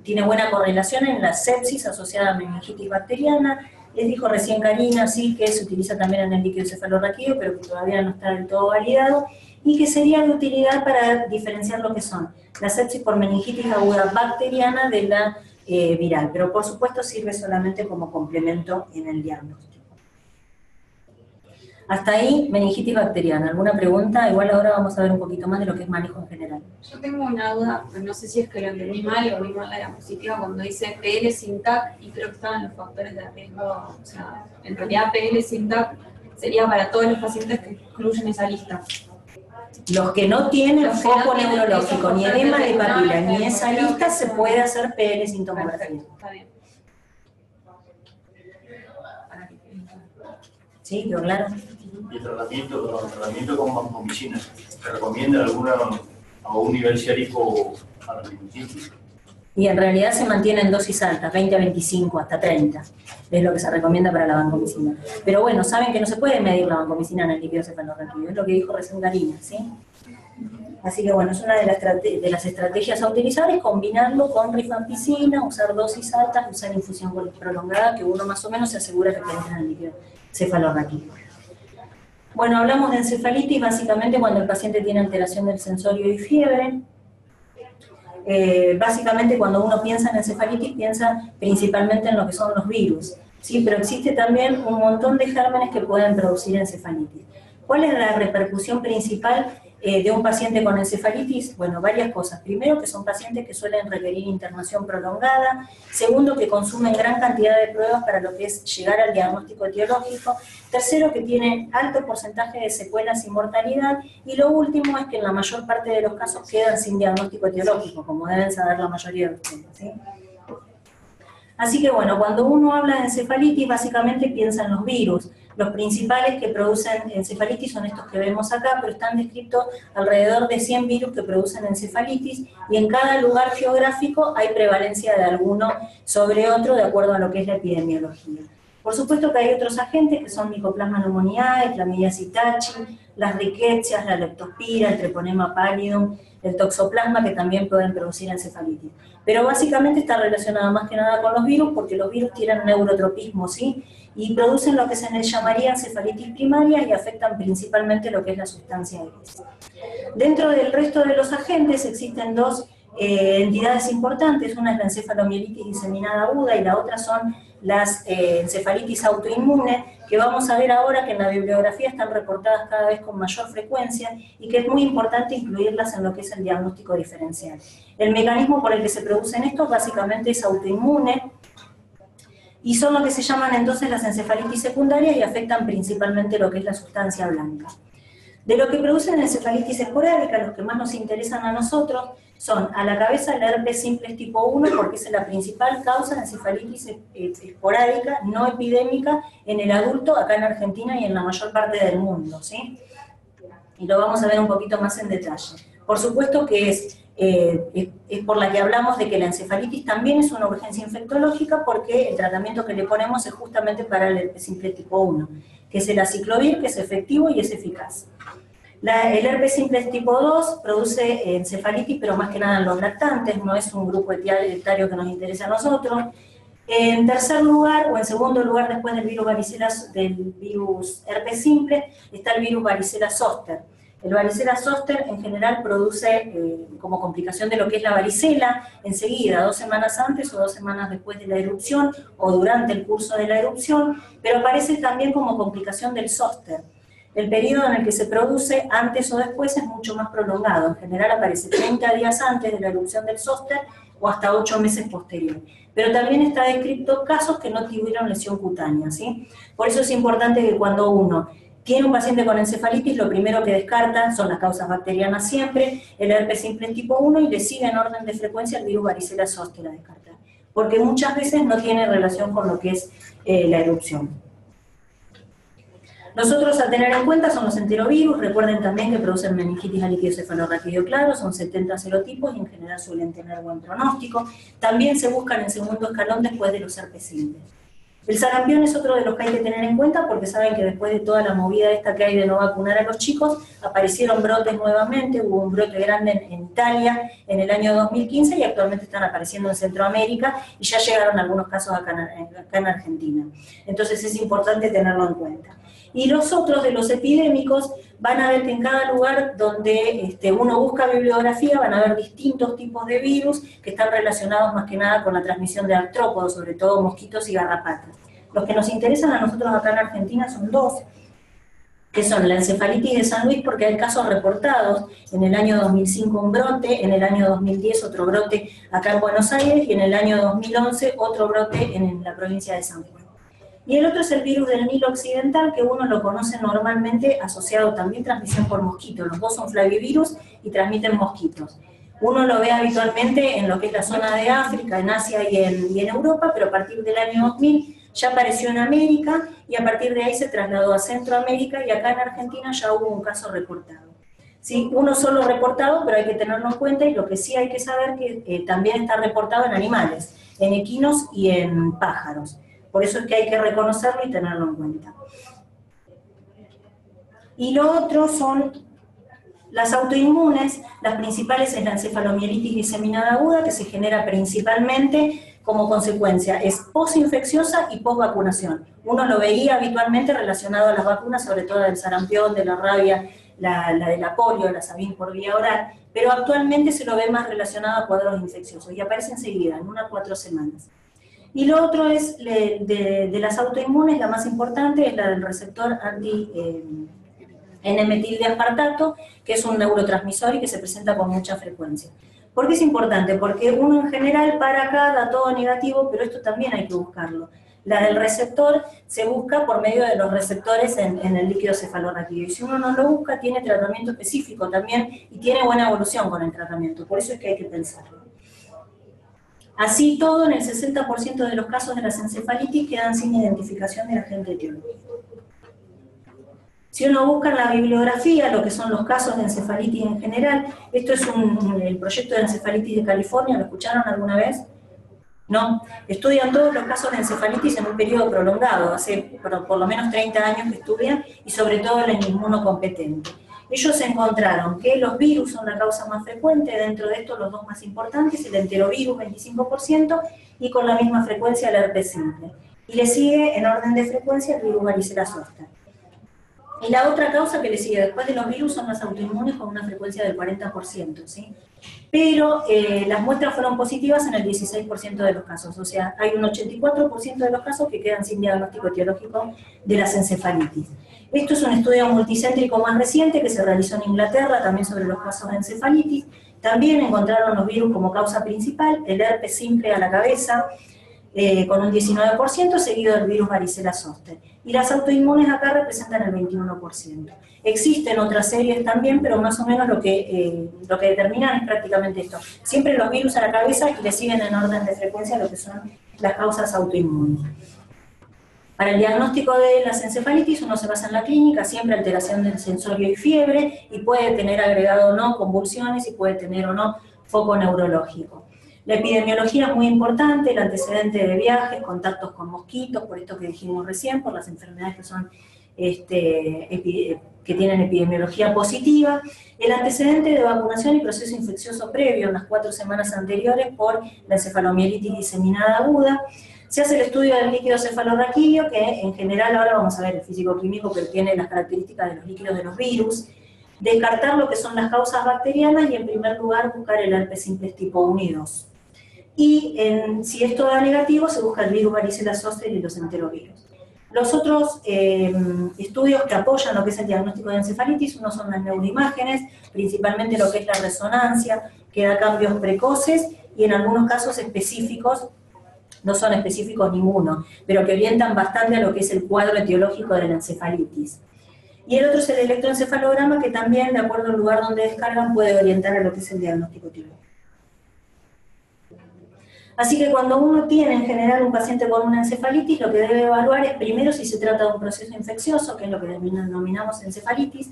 tiene buena correlación en la sepsis asociada a meningitis bacteriana. Les dijo recién Karina, sí, que se utiliza también en el líquido cefalorraquídeo, pero que todavía no está del todo validado, y que sería de utilidad para diferenciar lo que son la sepsis por meningitis aguda bacteriana de la viral, pero por supuesto sirve solamente como complemento en el diagnóstico. Hasta ahí, meningitis bacteriana. ¿Alguna pregunta? Igual ahora vamos a ver un poquito más de lo que es manejo en general. Yo tengo una duda, no sé si es que lo entendí mal o vi mal la diapositiva cuando dice PL sin TAC y creo que estaban los factores de riesgo, o sea, en realidad PL sin TAC sería para todos los pacientes que incluyen esa lista. Los que no tienen foco neurológico, ni edema de papila, ni esa lista, se puede hacer PL sin tomografía. Está bien. ¿Sí? ¿Quedó claro? ¿Y el tratamiento con vancomicina? ¿Se recomienda a un nivel sérico para la meningitis? Y en realidad se mantienen dosis altas, 20 a 25, hasta 30, es lo que se recomienda para la vancomicina. Pero bueno, saben que no se puede medir la vancomicina en el líquido cefalorraquídeo, es lo que dijo recién Karina, ¿sí? Así que bueno, es una de las estrategias a utilizar, es combinarlo con rifampicina, usar dosis altas, usar infusión prolongada, que uno más o menos se asegura que penetra en el líquido cefalorraquídeo. Bueno, hablamos de encefalitis básicamente cuando el paciente tiene alteración del sensorio y fiebre. Básicamente cuando uno piensa en encefalitis piensa principalmente en lo que son los virus, ¿sí? Pero existe también un montón de gérmenes que pueden producir encefalitis. ¿Cuál es la repercusión principal de un paciente con encefalitis? Bueno, varias cosas. Primero, que son pacientes que suelen requerir internación prolongada. Segundo, que consumen gran cantidad de pruebas para lo que es llegar al diagnóstico etiológico. Tercero, que tienen alto porcentaje de secuelas y mortalidad. Y lo último es que en la mayor parte de los casos quedan sin diagnóstico etiológico, como deben saber la mayoría de ustedes, ¿sí? Así que bueno, cuando uno habla de encefalitis, básicamente piensa en los virus. Los principales que producen encefalitis son estos que vemos acá, pero están descritos alrededor de 100 virus que producen encefalitis, y en cada lugar geográfico hay prevalencia de alguno sobre otro de acuerdo a lo que es la epidemiología. Por supuesto que hay otros agentes que son Mycoplasma pneumoniae, Clamidiasis tachi, las riquecias, la leptospira, el Treponema pallidum, el Toxoplasma, que también pueden producir encefalitis. Pero básicamente está relacionada más que nada con los virus, porque los virus tienen neurotropismo, ¿sí? Y producen lo que se les llamaría encefalitis primaria y afectan principalmente lo que es la sustancia gris. Dentro del resto de los agentes existen dos entidades importantes, una es la encefalomielitis diseminada aguda y la otra son las encefalitis autoinmunes, que vamos a ver ahora que en la bibliografía están reportadas cada vez con mayor frecuencia y que es muy importante incluirlas en lo que es el diagnóstico diferencial. El mecanismo por el que se producen estos básicamente es autoinmune, y son lo que se llaman entonces las encefalitis secundarias y afectan principalmente lo que es la sustancia blanca. De lo que producen encefalitis esporádica, los que más nos interesan a nosotros son a la cabeza el herpes simplex tipo 1, porque es la principal causa de encefalitis esporádica no epidémica en el adulto acá en Argentina y en la mayor parte del mundo, ¿sí? Y lo vamos a ver un poquito más en detalle. Por supuesto que es por la que hablamos de que la encefalitis también es una urgencia infectológica, porque el tratamiento que le ponemos es justamente para el herpes simplex tipo 1, que es el aciclovir, que es efectivo y es eficaz. El herpes simplex tipo 2 produce encefalitis, pero más que nada en los lactantes, no es un grupo etario que nos interesa a nosotros. En tercer lugar, o en segundo lugar, después del virus herpes simple, está el virus varicela zoster. El varicela zoster en general produce, como complicación de lo que es la varicela, enseguida, 2 semanas antes o 2 semanas después de la erupción, o durante el curso de la erupción, pero aparece también como complicación del zoster. El periodo en el que se produce antes o después es mucho más prolongado. En general aparece 30 días antes de la erupción del zóster o hasta 8 meses posterior. Pero también está descrito casos que no tuvieron lesión cutánea, ¿sí? Por eso es importante que cuando uno tiene un paciente con encefalitis, lo primero que descartan son las causas bacterianas siempre, el herpes simplex tipo 1 y le sigue en orden de frecuencia el virus varicela zoster a descartar. Porque muchas veces no tiene relación con lo que es la erupción. Los otros a tener en cuenta son los enterovirus. Recuerden también que producen meningitis a líquido cefalorraquídeo claro, son 70 serotipos y en general suelen tener buen pronóstico. También se buscan en segundo escalón después de los herpes simples. El sarampión es otro de los que hay que tener en cuenta, porque saben que después de toda la movida esta que hay de no vacunar a los chicos, aparecieron brotes nuevamente. Hubo un brote grande en Italia en el año 2015 y actualmente están apareciendo en Centroamérica y ya llegaron algunos casos acá en Argentina. Entonces es importante tenerlo en cuenta. Y los otros de los epidémicos, van a ver que en cada lugar donde uno busca bibliografía van a ver distintos tipos de virus que están relacionados más que nada con la transmisión de artrópodos, sobre todo mosquitos y garrapatas. Los que nos interesan a nosotros acá en Argentina son 2, que son la encefalitis de San Luis, porque hay casos reportados, en el año 2005 un brote, en el año 2010 otro brote acá en Buenos Aires, y en el año 2011 otro brote en la provincia de San Juan. Y el otro es el virus del Nilo Occidental, que uno lo conoce normalmente asociado también a transmisión por mosquitos. Los dos son flavivirus y transmiten mosquitos. Uno lo ve habitualmente en lo que es la zona de África, en Asia y en Europa, pero a partir del año 2000 ya apareció en América y a partir de ahí se trasladó a Centroamérica y acá en Argentina ya hubo un caso reportado. Sí, uno solo reportado, pero hay que tenerlo en cuenta, y lo que sí hay que saber que también está reportado en animales, en equinos y en pájaros. Por eso es que hay que reconocerlo y tenerlo en cuenta. Y lo otro son las autoinmunes. Las principales es la encefalomielitis diseminada aguda, que se genera principalmente como consecuencia, es posinfecciosa y posvacunación. Uno lo veía habitualmente relacionado a las vacunas, sobre todo del sarampión, de la rabia, la de la polio, la Sabin por vía oral, pero actualmente se lo ve más relacionado a cuadros infecciosos y aparece enseguida, en 1 a 4 semanas. Y lo otro es, de las autoinmunes, la más importante es la del receptor anti-N-metildiaspartato, que es un neurotransmisor y que se presenta con mucha frecuencia. ¿Por qué es importante? Porque uno en general para acá da todo negativo, pero esto también hay que buscarlo. La del receptor se busca por medio de los receptores en el líquido cefalorraquídeo. Y si uno no lo busca, tiene tratamiento específico también y tiene buena evolución con el tratamiento. Por eso es que hay que pensarlo. Así todo, en el 60% de los casos de las encefalitis quedan sin identificación del agente etiológico. Si uno busca en la bibliografía lo que son los casos de encefalitis en general, esto es el proyecto de encefalitis de California, ¿lo escucharon alguna vez? ¿No? Estudian todos los casos de encefalitis en un periodo prolongado, hace por lo menos 30 años que estudian, y sobre todo el inmunocompetente. Ellos encontraron que los virus son la causa más frecuente, dentro de estos los dos más importantes, el enterovirus 25% y con la misma frecuencia el herpes simple. Y le sigue en orden de frecuencia el virus varicela zoster. Y la otra causa que le sigue después de los virus son las autoinmunes con una frecuencia del 40%, ¿sí? Pero las muestras fueron positivas en el 16% de los casos, o sea, hay un 84% de los casos que quedan sin diagnóstico etiológico de las encefalitis. Esto es un estudio multicéntrico más reciente que se realizó en Inglaterra, también sobre los casos de encefalitis. También encontraron los virus como causa principal, el herpes simple a la cabeza, con un 19%, seguido del virus varicela zoster. Y las autoinmunes acá representan el 21%. Existen otras series también, pero más o menos lo que determinan es prácticamente esto. Siempre los virus a la cabeza y le siguen en orden de frecuencia lo que son las causas autoinmunes. Para el diagnóstico de las encefalitis uno se basa en la clínica, siempre alteración del sensorio y fiebre, y puede tener agregado o no convulsiones y puede tener o no foco neurológico. La epidemiología es muy importante, el antecedente de viajes, contactos con mosquitos, por esto que dijimos recién, por las enfermedades que son que tienen epidemiología positiva, el antecedente de vacunación y proceso infeccioso previo en las 4 semanas anteriores por la encefalomielitis diseminada aguda. Se hace el estudio del líquido cefalorraquídeo, que en general ahora vamos a ver el físico-químico que tiene las características de los líquidos de los virus, descartar lo que son las causas bacterianas y en primer lugar buscar el herpes simplex tipo 1 y 2. Y si esto da negativo, se busca el virus varicela zoster y los enterovirus. Los otros estudios que apoyan lo que es el diagnóstico de encefalitis, uno son las neuroimágenes, principalmente lo que es la resonancia, que da cambios precoces y en algunos casos específicos, no son específicos ninguno, pero que orientan bastante a lo que es el cuadro etiológico de la encefalitis. Y el otro es el electroencefalograma, que también, de acuerdo al lugar donde descargan, puede orientar a lo que es el diagnóstico etiológico. Así que cuando uno tiene en general un paciente con una encefalitis, lo que debe evaluar es primero si se trata de un proceso infeccioso, que es lo que denominamos encefalitis.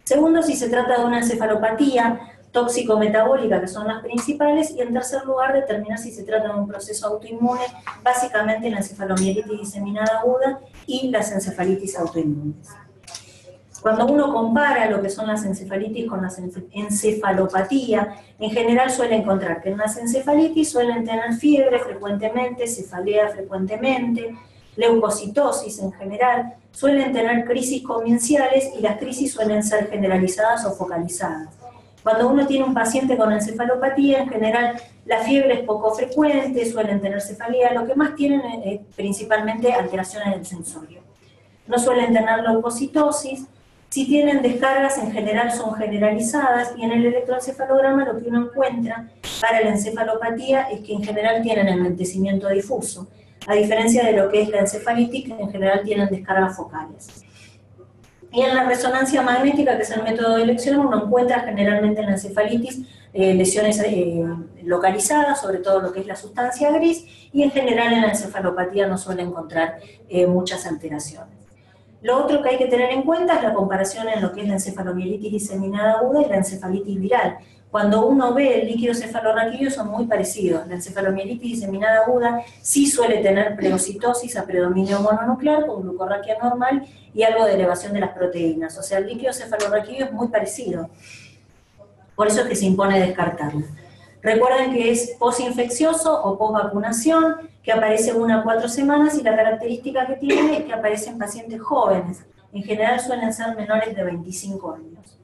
Segundo, si se trata de una encefalopatía tóxico-metabólica, que son las principales. Y en tercer lugar, determinar si se trata de un proceso autoinmune, básicamente la encefalomielitis diseminada aguda y las encefalitis autoinmunes. Cuando uno compara lo que son las encefalitis con las encefalopatía, en general suele encontrar que en las encefalitis suelen tener fiebre frecuentemente, cefalea frecuentemente, leucocitosis en general, suelen tener crisis cominciales y las crisis suelen ser generalizadas o focalizadas. Cuando uno tiene un paciente con encefalopatía, en general la fiebre es poco frecuente, suelen tener cefalea, lo que más tienen es principalmente alteraciones del sensorio. No suelen tener leucocitosis. Si tienen descargas, en general son generalizadas, y en el electroencefalograma lo que uno encuentra para la encefalopatía es que en general tienen enlentecimiento difuso, a diferencia de lo que es la encefalitis, que en general tienen descargas focales. Y en la resonancia magnética, que es el método de elección, uno encuentra generalmente en la encefalitis lesiones localizadas, sobre todo lo que es la sustancia gris, y en general en la encefalopatía no suele encontrar muchas alteraciones. Lo otro que hay que tener en cuenta es la comparación en lo que es la encefalomielitis diseminada aguda y la encefalitis viral. Cuando uno ve el líquido cefalorraquídeo son muy parecidos. La encefalomielitis diseminada aguda sí suele tener pleocitosis a predominio mononuclear con glucorraquia normal y algo de elevación de las proteínas. O sea, el líquido cefalorraquídeo es muy parecido. Por eso es que se impone descartarlo. Recuerden que es posinfeccioso o posvacunación, que aparece 1 a 4 semanas, y la característica que tiene es que aparece en pacientes jóvenes. En general suelen ser menores de 25 años.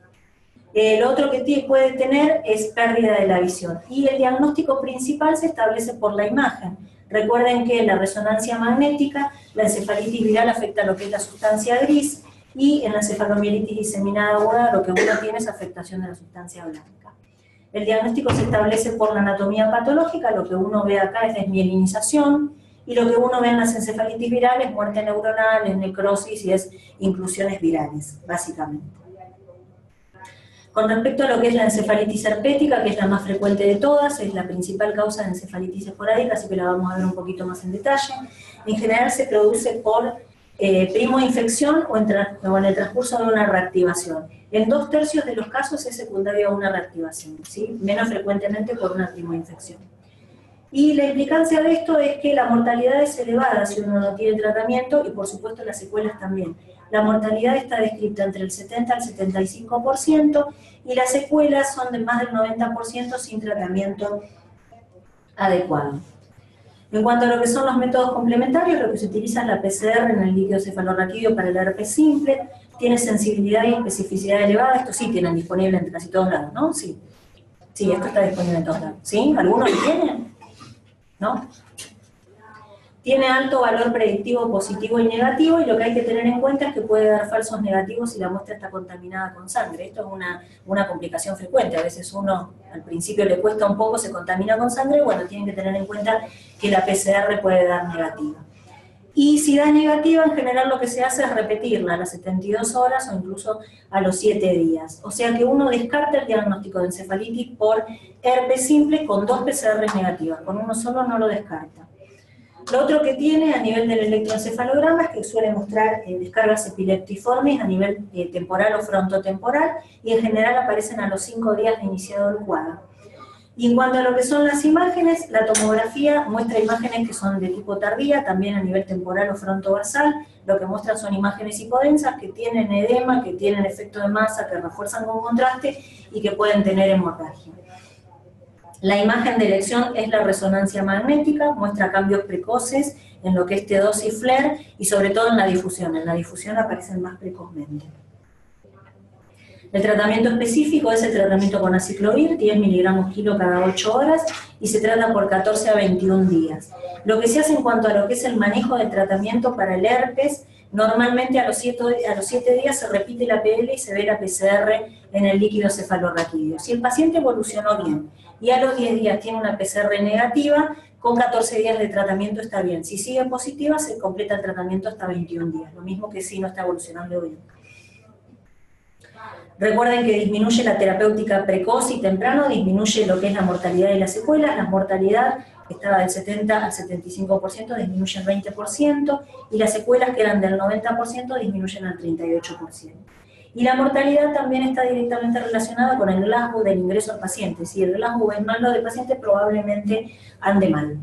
Lo otro que puede tener es pérdida de la visión. Y el diagnóstico principal se establece por la imagen. Recuerden que en la resonancia magnética, la encefalitis viral afecta lo que es la sustancia gris, y en la encefalomielitis diseminada aguda lo que uno tiene es afectación de la sustancia blanca. El diagnóstico se establece por la anatomía patológica, lo que uno ve acá es desmielinización, y lo que uno ve en las encefalitis virales es muerte neuronal, es necrosis y es inclusiones virales, básicamente. Con respecto a lo que es la encefalitis herpética, que es la más frecuente de todas, es la principal causa de encefalitis esporádica, así que la vamos a ver un poquito más en detalle. En general se produce por primoinfección o en el transcurso de una reactivación. En 2/3 de los casos es secundario a una reactivación, ¿sí? Menos frecuentemente por una primoinfección. Y la implicancia de esto es que la mortalidad es elevada si uno no tiene tratamiento, y por supuesto las secuelas también. La mortalidad está descrita entre el 70 al 75%, y las secuelas son de más del 90% sin tratamiento adecuado. En cuanto a lo que son los métodos complementarios, lo que se utiliza es la PCR en el líquido cefalorraquídeo para el herpes simple. tiene sensibilidad y especificidad elevada, esto sí tienen disponible en casi todos lados, ¿no? Sí. Sí, esto está disponible en todos lados. ¿Sí? ¿Algunos lo tienen? ¿No? Tiene alto valor predictivo positivo y negativo, y lo que hay que tener en cuenta es que puede dar falsos negativos si la muestra está contaminada con sangre. Esto es una complicación frecuente. A veces uno al principio le cuesta un poco, se contamina con sangre, bueno, tienen que tener en cuenta que la PCR puede dar negativa. Y si da negativa, en general lo que se hace es repetirla a las 72 horas o incluso a los 7 días. O sea que uno descarta el diagnóstico de encefalitis por herpes simple con 2 PCRs negativas, con uno solo no lo descarta. Lo otro que tiene a nivel del electroencefalograma es que suele mostrar descargas epileptiformes a nivel temporal o frontotemporal, y en general aparecen a los 5 días de iniciado el cuadro. Y en cuanto a lo que son las imágenes, la tomografía muestra imágenes que son de tipo tardía, también a nivel temporal o frontovasal. Lo que muestran son imágenes hipodensas que tienen edema, que tienen efecto de masa, que refuerzan con contraste y que pueden tener hemorragia. La imagen de elección es la resonancia magnética, muestra cambios precoces en lo que es T2 y FLAIR, y sobre todo en la difusión. En la difusión aparecen más precozmente. El tratamiento específico es el tratamiento con aciclovir, 10 miligramos kilo cada 8 horas, y se trata por 14 a 21 días. Lo que se hace en cuanto a lo que es el manejo del tratamiento para el herpes, normalmente a los 7 días se repite la PL y se ve la PCR en el líquido cefalorraquídeo. Si el paciente evolucionó bien y a los 10 días tiene una PCR negativa, con 14 días de tratamiento está bien. Si sigue positiva, se completa el tratamiento hasta 21 días, lo mismo que si no está evolucionando bien. Recuerden que disminuye la terapéutica precoz y temprano, disminuye lo que es la mortalidad y las secuelas. La mortalidad estaba del 70 al 75%, disminuye al 20%, y las secuelas, que eran del 90%, disminuyen al 38%. Y la mortalidad también está directamente relacionada con el Glasgow del ingreso al paciente. Si el Glasgow es malo del paciente, probablemente ande mal.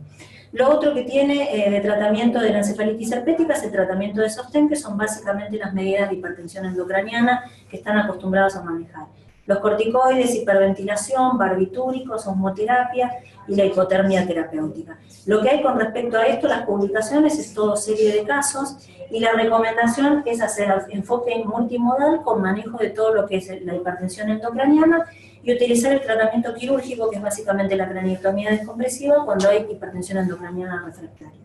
Lo otro que tiene de tratamiento de la encefalitis herpética es el tratamiento de sostén, que son básicamente las medidas de hipertensión endocraniana que están acostumbrados a manejar. Los corticoides, hiperventilación, barbitúricos, osmoterapia y la hipotermia terapéutica. Lo que hay con respecto a esto, las publicaciones, es todo serie de casos, y la recomendación es hacer enfoque multimodal con manejo de todo lo que es la hipertensión endocraniana, y utilizar el tratamiento quirúrgico, que es básicamente la craniectomía descompresiva, cuando hay hipertensión endocraniana refractaria.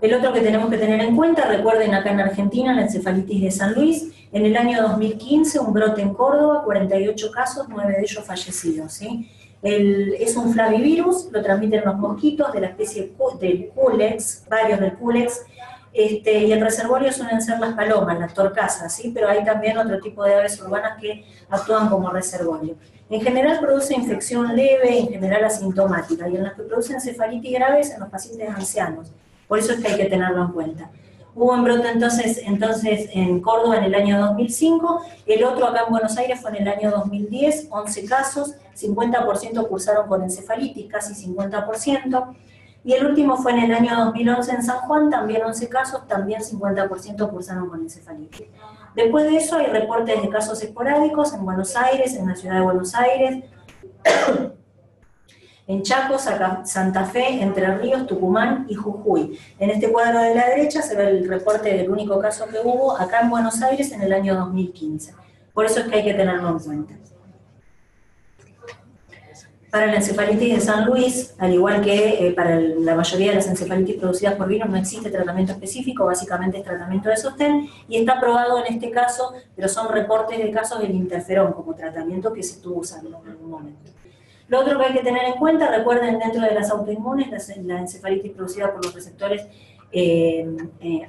El otro que tenemos que tener en cuenta, recuerden acá en Argentina, la encefalitis de San Luis, en el año 2015, un brote en Córdoba, 48 casos, 9 de ellos fallecidos, ¿sí? Es un flavivirus, lo transmiten los mosquitos de la especie del Culex, varios del Culex, y el reservorio suelen ser las palomas, las torcasas, ¿sí? Pero hay también otro tipo de aves urbanas que actúan como reservorio. En general produce infección leve, en general asintomática, y en las que produce encefalitis graves en los pacientes ancianos. Por eso es que hay que tenerlo en cuenta. Hubo un brote entonces en Córdoba en el año 2005, el otro acá en Buenos Aires fue en el año 2010, 11 casos, 50% cursaron con encefalitis, casi 50%, y el último fue en el año 2011 en San Juan, también 11 casos, también 50% cursaron con encefalitis. Después de eso hay reportes de casos esporádicos en Buenos Aires, en la ciudad de Buenos Aires, en Chaco, Santa Fe, Entre Ríos, Tucumán y Jujuy. En este cuadro de la derecha se ve el reporte del único caso que hubo acá en Buenos Aires en el año 2015. Por eso es que hay que tenerlo en cuenta. Para la encefalitis de San Luis, al igual que para la mayoría de las encefalitis producidas por virus, no existe tratamiento específico, básicamente es tratamiento de sostén, y está aprobado en este caso, pero son reportes de casos del interferón como tratamiento que se estuvo usando en algún momento. Lo otro que hay que tener en cuenta, recuerden, dentro de las autoinmunes, la encefalitis producida por los receptores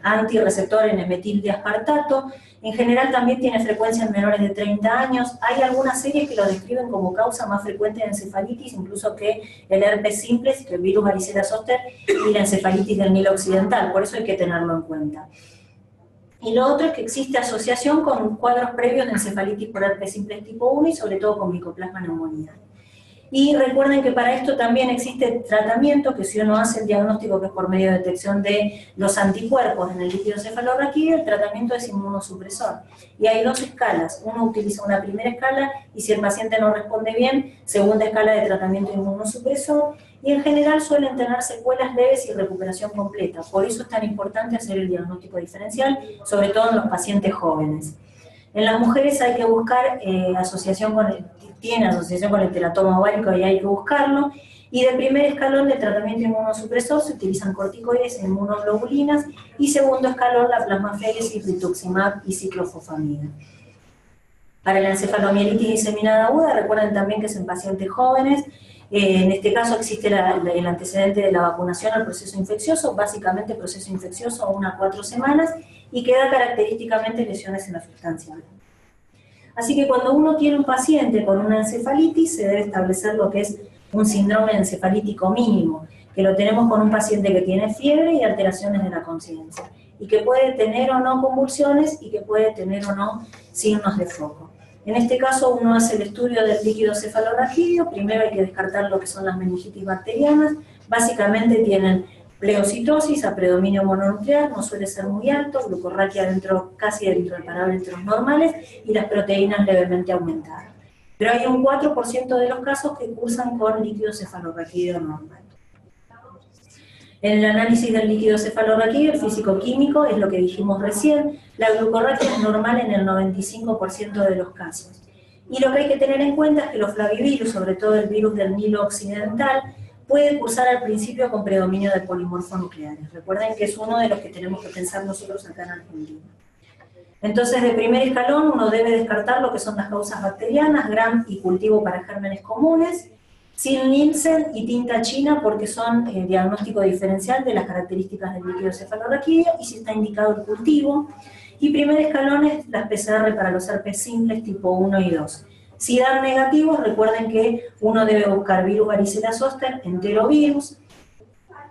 antirreceptor en metil de aspartato, en general también tiene frecuencia en menores de 30 años. Hay algunas series que lo describen como causa más frecuente de encefalitis, incluso que el herpes simple, que el virus varicela zoster, y la encefalitis del Nilo occidental, por eso hay que tenerlo en cuenta. Y lo otro es que existe asociación con cuadros previos de encefalitis por herpes simple tipo 1 y sobre todo con micoplasma pneumoniae. Y recuerden que para esto también existe tratamiento, que si uno hace el diagnóstico, que es por medio de detección de los anticuerpos en el líquido cefalorraquídeo, el tratamiento es inmunosupresor. Y hay dos escalas. Uno utiliza una primera escala y si el paciente no responde bien, segunda escala de tratamiento inmunosupresor. Y en general suelen tener secuelas leves y recuperación completa. Por eso es tan importante hacer el diagnóstico diferencial, sobre todo en los pacientes jóvenes. En las mujeres hay que buscar asociación con el teratoma ovárico y hay que buscarlo. Y de primer escalón de tratamiento inmunosupresor se utilizan corticoides e inmunoglobulinas, y segundo escalón la plasmaféresis, rituximab y ciclofosfamida. Para la encefalomielitis diseminada aguda, recuerden también que es en pacientes jóvenes. En este caso existe el antecedente de la vacunación al proceso infeccioso, básicamente proceso infeccioso 1 a 4 semanas, y que da característicamente lesiones en la sustancia blanca. Así que cuando uno tiene un paciente con una encefalitis, se debe establecer lo que es un síndrome encefalítico mínimo, que lo tenemos con un paciente que tiene fiebre y alteraciones de la conciencia, y que puede tener o no convulsiones y que puede tener o no signos de foco. En este caso uno hace el estudio del líquido cefalorraquídeo. Primero hay que descartar lo que son las meningitis bacterianas. Básicamente tienen pleocitosis a predominio mononuclear, no suele ser muy alto, glucorraquia casi dentro de parámetros normales y las proteínas levemente aumentadas. Pero hay un 4% de los casos que cursan con líquido cefalorraquídeo normal. En el análisis del líquido cefalorraquídeo, el físico-químico es lo que dijimos recién. La glucorraquia es normal en el 95% de los casos. Y lo que hay que tener en cuenta es que los flavivirus, sobre todo el virus del Nilo occidental, puede cursar al principio con predominio de polimorfonucleares. Recuerden que es uno de los que tenemos que pensar nosotros acá en Argentina. Entonces, de primer escalón, uno debe descartar lo que son las causas bacterianas, Gram y cultivo para gérmenes comunes, sin Nielsen y tinta china, porque son diagnóstico diferencial de las características del líquido cefalorraquídeo y si está indicado el cultivo. Y primer escalón es las PCR para los herpes simples tipo 1 y 2. Si dan negativos, recuerden que uno debe buscar virus varicela zoster, enterovirus,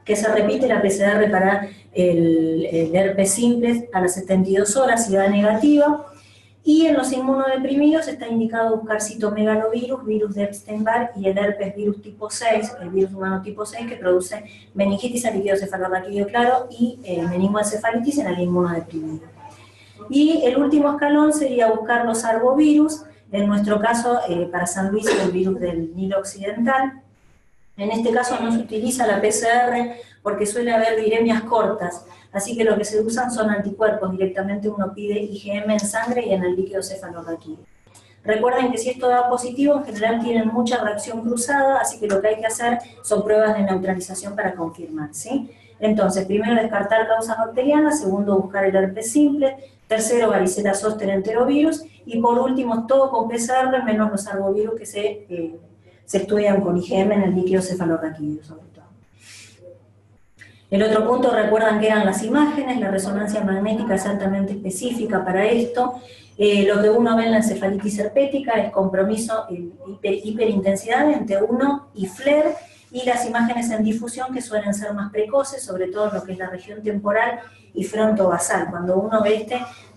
que se repite la PCR para el herpes simple a las 72 horas si da negativa. Y en los inmunodeprimidos está indicado buscar citomegalovirus, virus de Epstein-Barr y el herpes virus tipo 6, el virus humano tipo 6 que produce meningitis al líquido cefalorraquídeo claro y meningoencefalitis en el inmunodeprimido. Y el último escalón sería buscar los arbovirus, en nuestro caso para San Luis el virus del Nilo occidental. En este caso no se utiliza la PCR porque suele haber viremias cortas, así que lo que se usan son anticuerpos, directamente uno pide IgM en sangre y en el líquido cefalorraquídeo. Recuerden que si esto da positivo, en general tienen mucha reacción cruzada, así que lo que hay que hacer son pruebas de neutralización para confirmar, ¿sí? Entonces, primero descartar causas bacterianas, segundo buscar el herpes simple, tercero varicela zoster enterovirus, y por último todo con PCR menos los arbovirus que se estudian con IgM en el líquido cefalorraquídeo sobre todo. El otro punto, recuerdan que eran las imágenes, la resonancia magnética es altamente específica para esto. Lo que uno ve en la encefalitis herpética es compromiso, hiperintensidad entre 1 y FLAIR, y las imágenes en difusión que suelen ser más precoces, sobre todo en lo que es la región temporal y fronto-basal. Cuando uno ve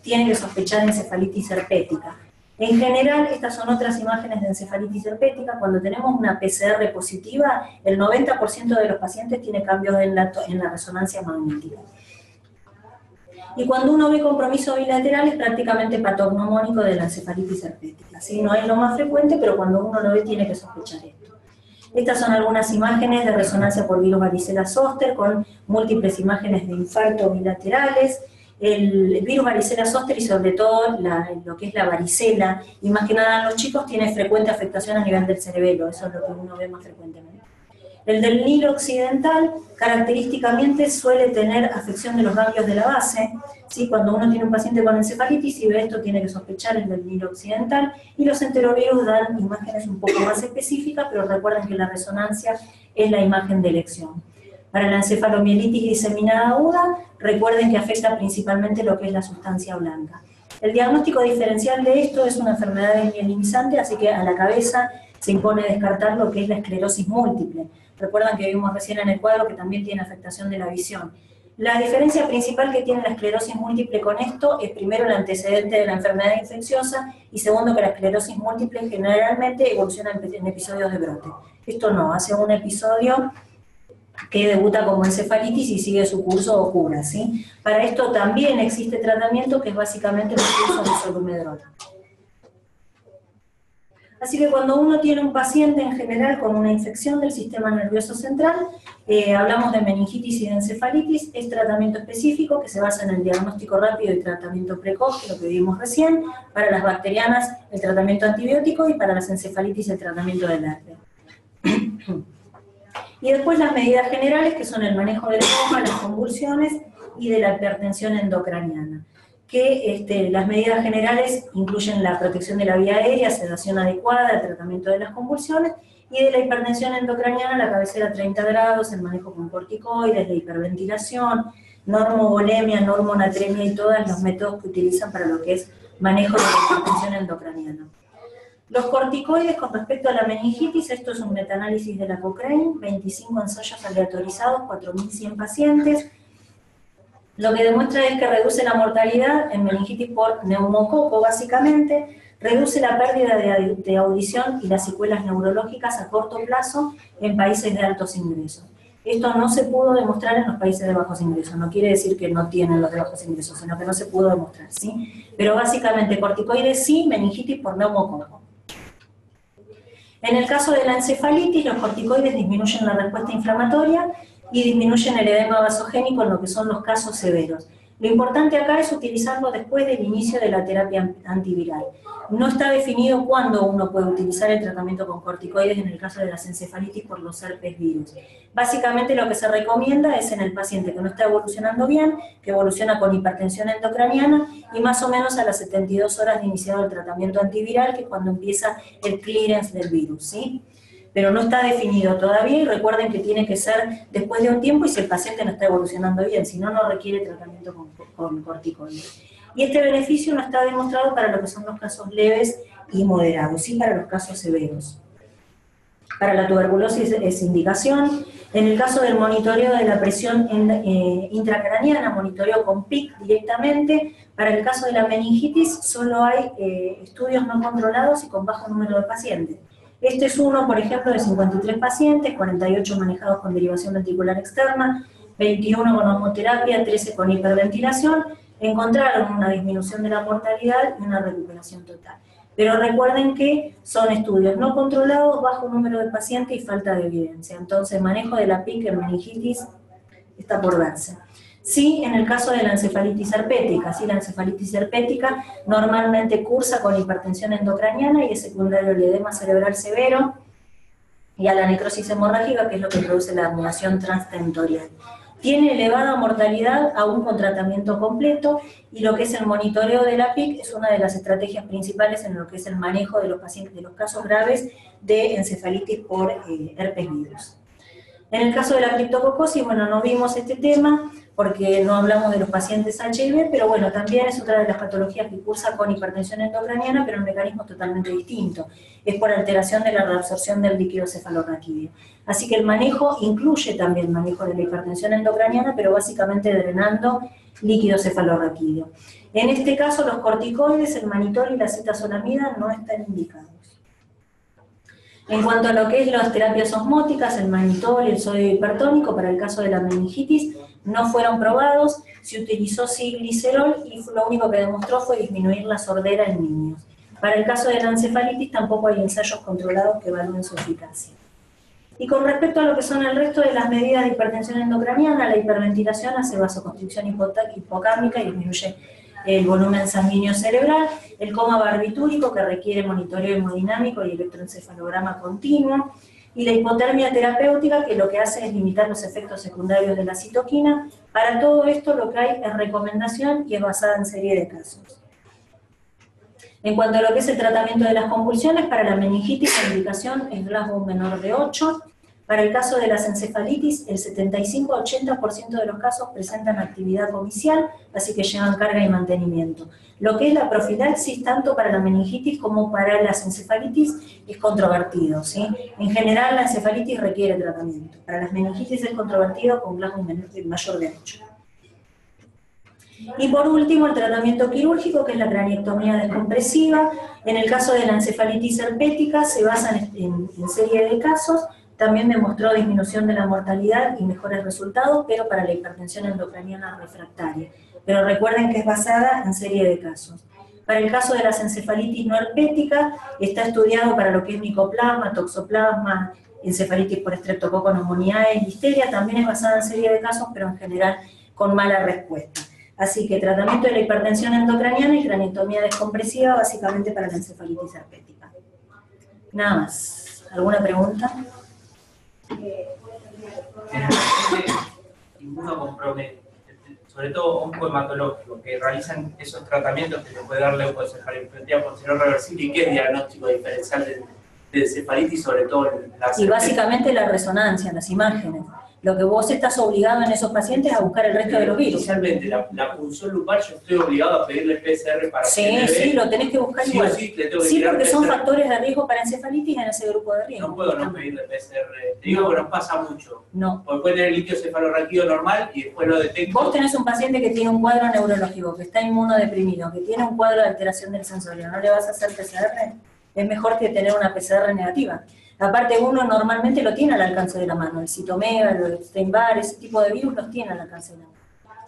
tiene que sospechar encefalitis herpética. En general, estas son otras imágenes de encefalitis herpética. Cuando tenemos una PCR positiva, el 90% de los pacientes tiene cambios en la resonancia magnética. Y cuando uno ve compromiso bilateral es prácticamente patognomónico de la encefalitis herpética, ¿sí? No es lo más frecuente, pero cuando uno lo ve tiene que sospechar esto. Estas son algunas imágenes de resonancia por virus varicela zoster con múltiples imágenes de infarto bilaterales. El virus varicela zoster y sobre todo lo que es la varicela, y más que nada en los chicos, tiene frecuente afectación a nivel del cerebelo, eso es lo que uno ve más frecuentemente. El del Nilo occidental, característicamente suele tener afección de los ganglios de la base, ¿sí? Cuando uno tiene un paciente con encefalitis y ve esto, tiene que sospechar el del Nilo occidental, y los enterovirus dan imágenes un poco más específicas, pero recuerden que la resonancia es la imagen de elección. Para la encefalomielitis diseminada aguda, recuerden que afecta principalmente lo que es la sustancia blanca. El diagnóstico diferencial de esto es una enfermedad desmielinizante, así que a la cabeza se impone descartar lo que es la esclerosis múltiple. Recuerdan que vimos recién en el cuadro que también tiene afectación de la visión. La diferencia principal que tiene la esclerosis múltiple con esto es primero el antecedente de la enfermedad infecciosa y segundo que la esclerosis múltiple generalmente evoluciona en episodios de brote. Esto no, hace un episodio que debuta como encefalitis y sigue su curso o cura, ¿sí? Para esto también existe tratamiento que es básicamente el curso de solumedrol. Así que cuando uno tiene un paciente en general con una infección del sistema nervioso central, hablamos de meningitis y de encefalitis, es tratamiento específico que se basa en el diagnóstico rápido y tratamiento precoz, lo que vimos recién, para las bacterianas el tratamiento antibiótico y para las encefalitis el tratamiento del herpes. Y después las medidas generales, que son el manejo del coma, las convulsiones y de la hipertensión endocraniana. Que las medidas generales incluyen la protección de la vía aérea, sedación adecuada, el tratamiento de las convulsiones, y de la hipertensión endocraniana, la cabecera a 30 grados, el manejo con corticoides, la hiperventilación, normovolemia, normonatremia y todos los métodos que utilizan para lo que es manejo de la hipertensión endocraniana. Los corticoides con respecto a la meningitis, esto es un metaanálisis de la Cochrane, 25 ensayos aleatorizados, 4.100 pacientes. Lo que demuestra es que reduce la mortalidad en meningitis por neumococo, básicamente, reduce la pérdida de audición y las secuelas neurológicas a corto plazo en países de altos ingresos. Esto no se pudo demostrar en los países de bajos ingresos, no quiere decir que no tienen los de bajos ingresos, sino que no se pudo demostrar, ¿sí? Pero básicamente corticoides sí, meningitis por neumococo. En el caso de la encefalitis, los corticoides disminuyen la respuesta inflamatoria y disminuyen el edema vasogénico en lo que son los casos severos. Lo importante acá es utilizarlo después del inicio de la terapia antiviral. No está definido cuándo uno puede utilizar el tratamiento con corticoides en el caso de las encefalitis por los herpes virus. Básicamente lo que se recomienda es en el paciente que no está evolucionando bien, que evoluciona con hipertensión endocraniana y más o menos a las 72 horas de iniciado el tratamiento antiviral, que es cuando empieza el clearance del virus, ¿sí? Pero no está definido todavía y recuerden que tiene que ser después de un tiempo y si el paciente no está evolucionando bien, si no, no requiere tratamiento con corticoides. Y este beneficio no está demostrado para lo que son los casos leves y moderados, sí para los casos severos. Para la tuberculosis es indicación. En el caso del monitoreo de la presión intracraniana, monitoreo con PIC directamente. Para el caso de la meningitis solo hay estudios no controlados y con bajo número de pacientes. Este es uno, por ejemplo, de 53 pacientes, 48 manejados con derivación ventricular externa, 21 con hormoterapia, 13 con hiperventilación. Encontraron una disminución de la mortalidad y una recuperación total. Pero recuerden que son estudios no controlados, bajo número de pacientes y falta de evidencia. Entonces, manejo de la PIC en meningitis está por verse. Sí, en el caso de la encefalitis herpética, sí, la encefalitis herpética normalmente cursa con hipertensión endocraniana y es secundario al edema cerebral severo y a la necrosis hemorrágica, que es lo que produce la herniación transtentorial. Tiene elevada mortalidad aún con tratamiento completo y lo que es el monitoreo de la PIC es una de las estrategias principales en lo que es el manejo de los pacientes de los casos graves de encefalitis por herpes virus. En el caso de la criptococosis, bueno, no vimos este tema porque no hablamos de los pacientes HIV, pero bueno, también es otra de las patologías que cursa con hipertensión endocraniana, pero el mecanismo es totalmente distinto. Es por alteración de la reabsorción del líquido cefalorraquídeo. Así que el manejo incluye también el manejo de la hipertensión endocraniana, pero básicamente drenando líquido cefalorraquídeo. En este caso, los corticoides, el manitol y la cetazolamida no están indicados. En cuanto a lo que es las terapias osmóticas, el manitol y el sodio hipertónico, para el caso de la meningitis, no fueron probados, se utilizó glicerol y lo único que demostró fue disminuir la sordera en niños. Para el caso de la encefalitis tampoco hay ensayos controlados que evalúen su eficacia. Y con respecto a lo que son el resto de las medidas de hipertensión endocraniana, la hiperventilación hace vasoconstricción hipocármica y disminuye el volumen sanguíneo cerebral, el coma barbitúrico que requiere monitoreo hemodinámico y electroencefalograma continuo, y la hipotermia terapéutica que lo que hace es limitar los efectos secundarios de la citoquina. Para todo esto lo que hay es recomendación y es basada en serie de casos. En cuanto a lo que es el tratamiento de las convulsiones, para la meningitis la indicación es Glasgow menor de 8, para el caso de las encefalitis el 75-80% de los casos presentan actividad comicial, así que llevan carga y mantenimiento. Lo que es la profilaxis, tanto para la meningitis como para las encefalitis, es controvertido, ¿sí? En general la encefalitis requiere tratamiento, para las meningitis es controvertido con Glasgow mayor de 8. Y por último, el tratamiento quirúrgico, que es la craniectomía descompresiva. En el caso de la encefalitis herpética se basa en serie de casos. También demostró disminución de la mortalidad y mejores resultados, pero para la hipertensión endocraniana refractaria. Pero recuerden que es basada en serie de casos. Para el caso de las encefalitis no herpéticas, está estudiado para lo que es micoplasma, toxoplasma, encefalitis por estreptococo pneumoniae y listeria. También es basada en serie de casos, pero en general con mala respuesta. Así que tratamiento de la hipertensión endocraniana y craniectomía descompresiva, básicamente para la encefalitis herpética. Nada más. ¿Alguna pregunta? Inmunocomprometido, sobre todo oncohematológico, que realizan esos tratamientos que se puede dar leucoencefalopatía posterior reversible, y qué es diagnóstico diferencial de encefalitis, sobre todo en las... Y básicamente la resonancia, las imágenes. Lo que vos estás obligado en esos pacientes es a buscar el resto de los virus. Especialmente la punción lupar, yo estoy obligado a pedirle PCR para sí, sí, lo tenés que buscar sí igual. Sí, le tengo que sí, porque son PCR. factores de riesgo para encefalitis en ese grupo de riesgo. No puedo no pedirle PCR. Te digo que nos pasa mucho. No. Porque puede tener litio cefalorraquídeo normal y después lo detecto. Vos tenés un paciente que tiene un cuadro neurológico, que está inmunodeprimido, que tiene un cuadro de alteración del sensorio. ¿No le vas a hacer PCR? Es mejor que tener una PCR negativa. Aparte, uno normalmente lo tiene al alcance de la mano. El citomegalo, el Epstein-Barr, ese tipo de virus los tiene al alcance de la mano.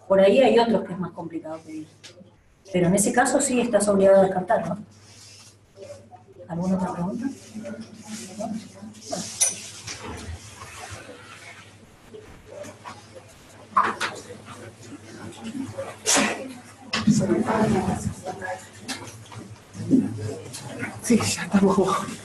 Por ahí hay otros que es más complicado pedir. Pero en ese caso sí estás obligado a descartarlo. ¿Alguna otra pregunta? ¿No? Sí, ya estamos.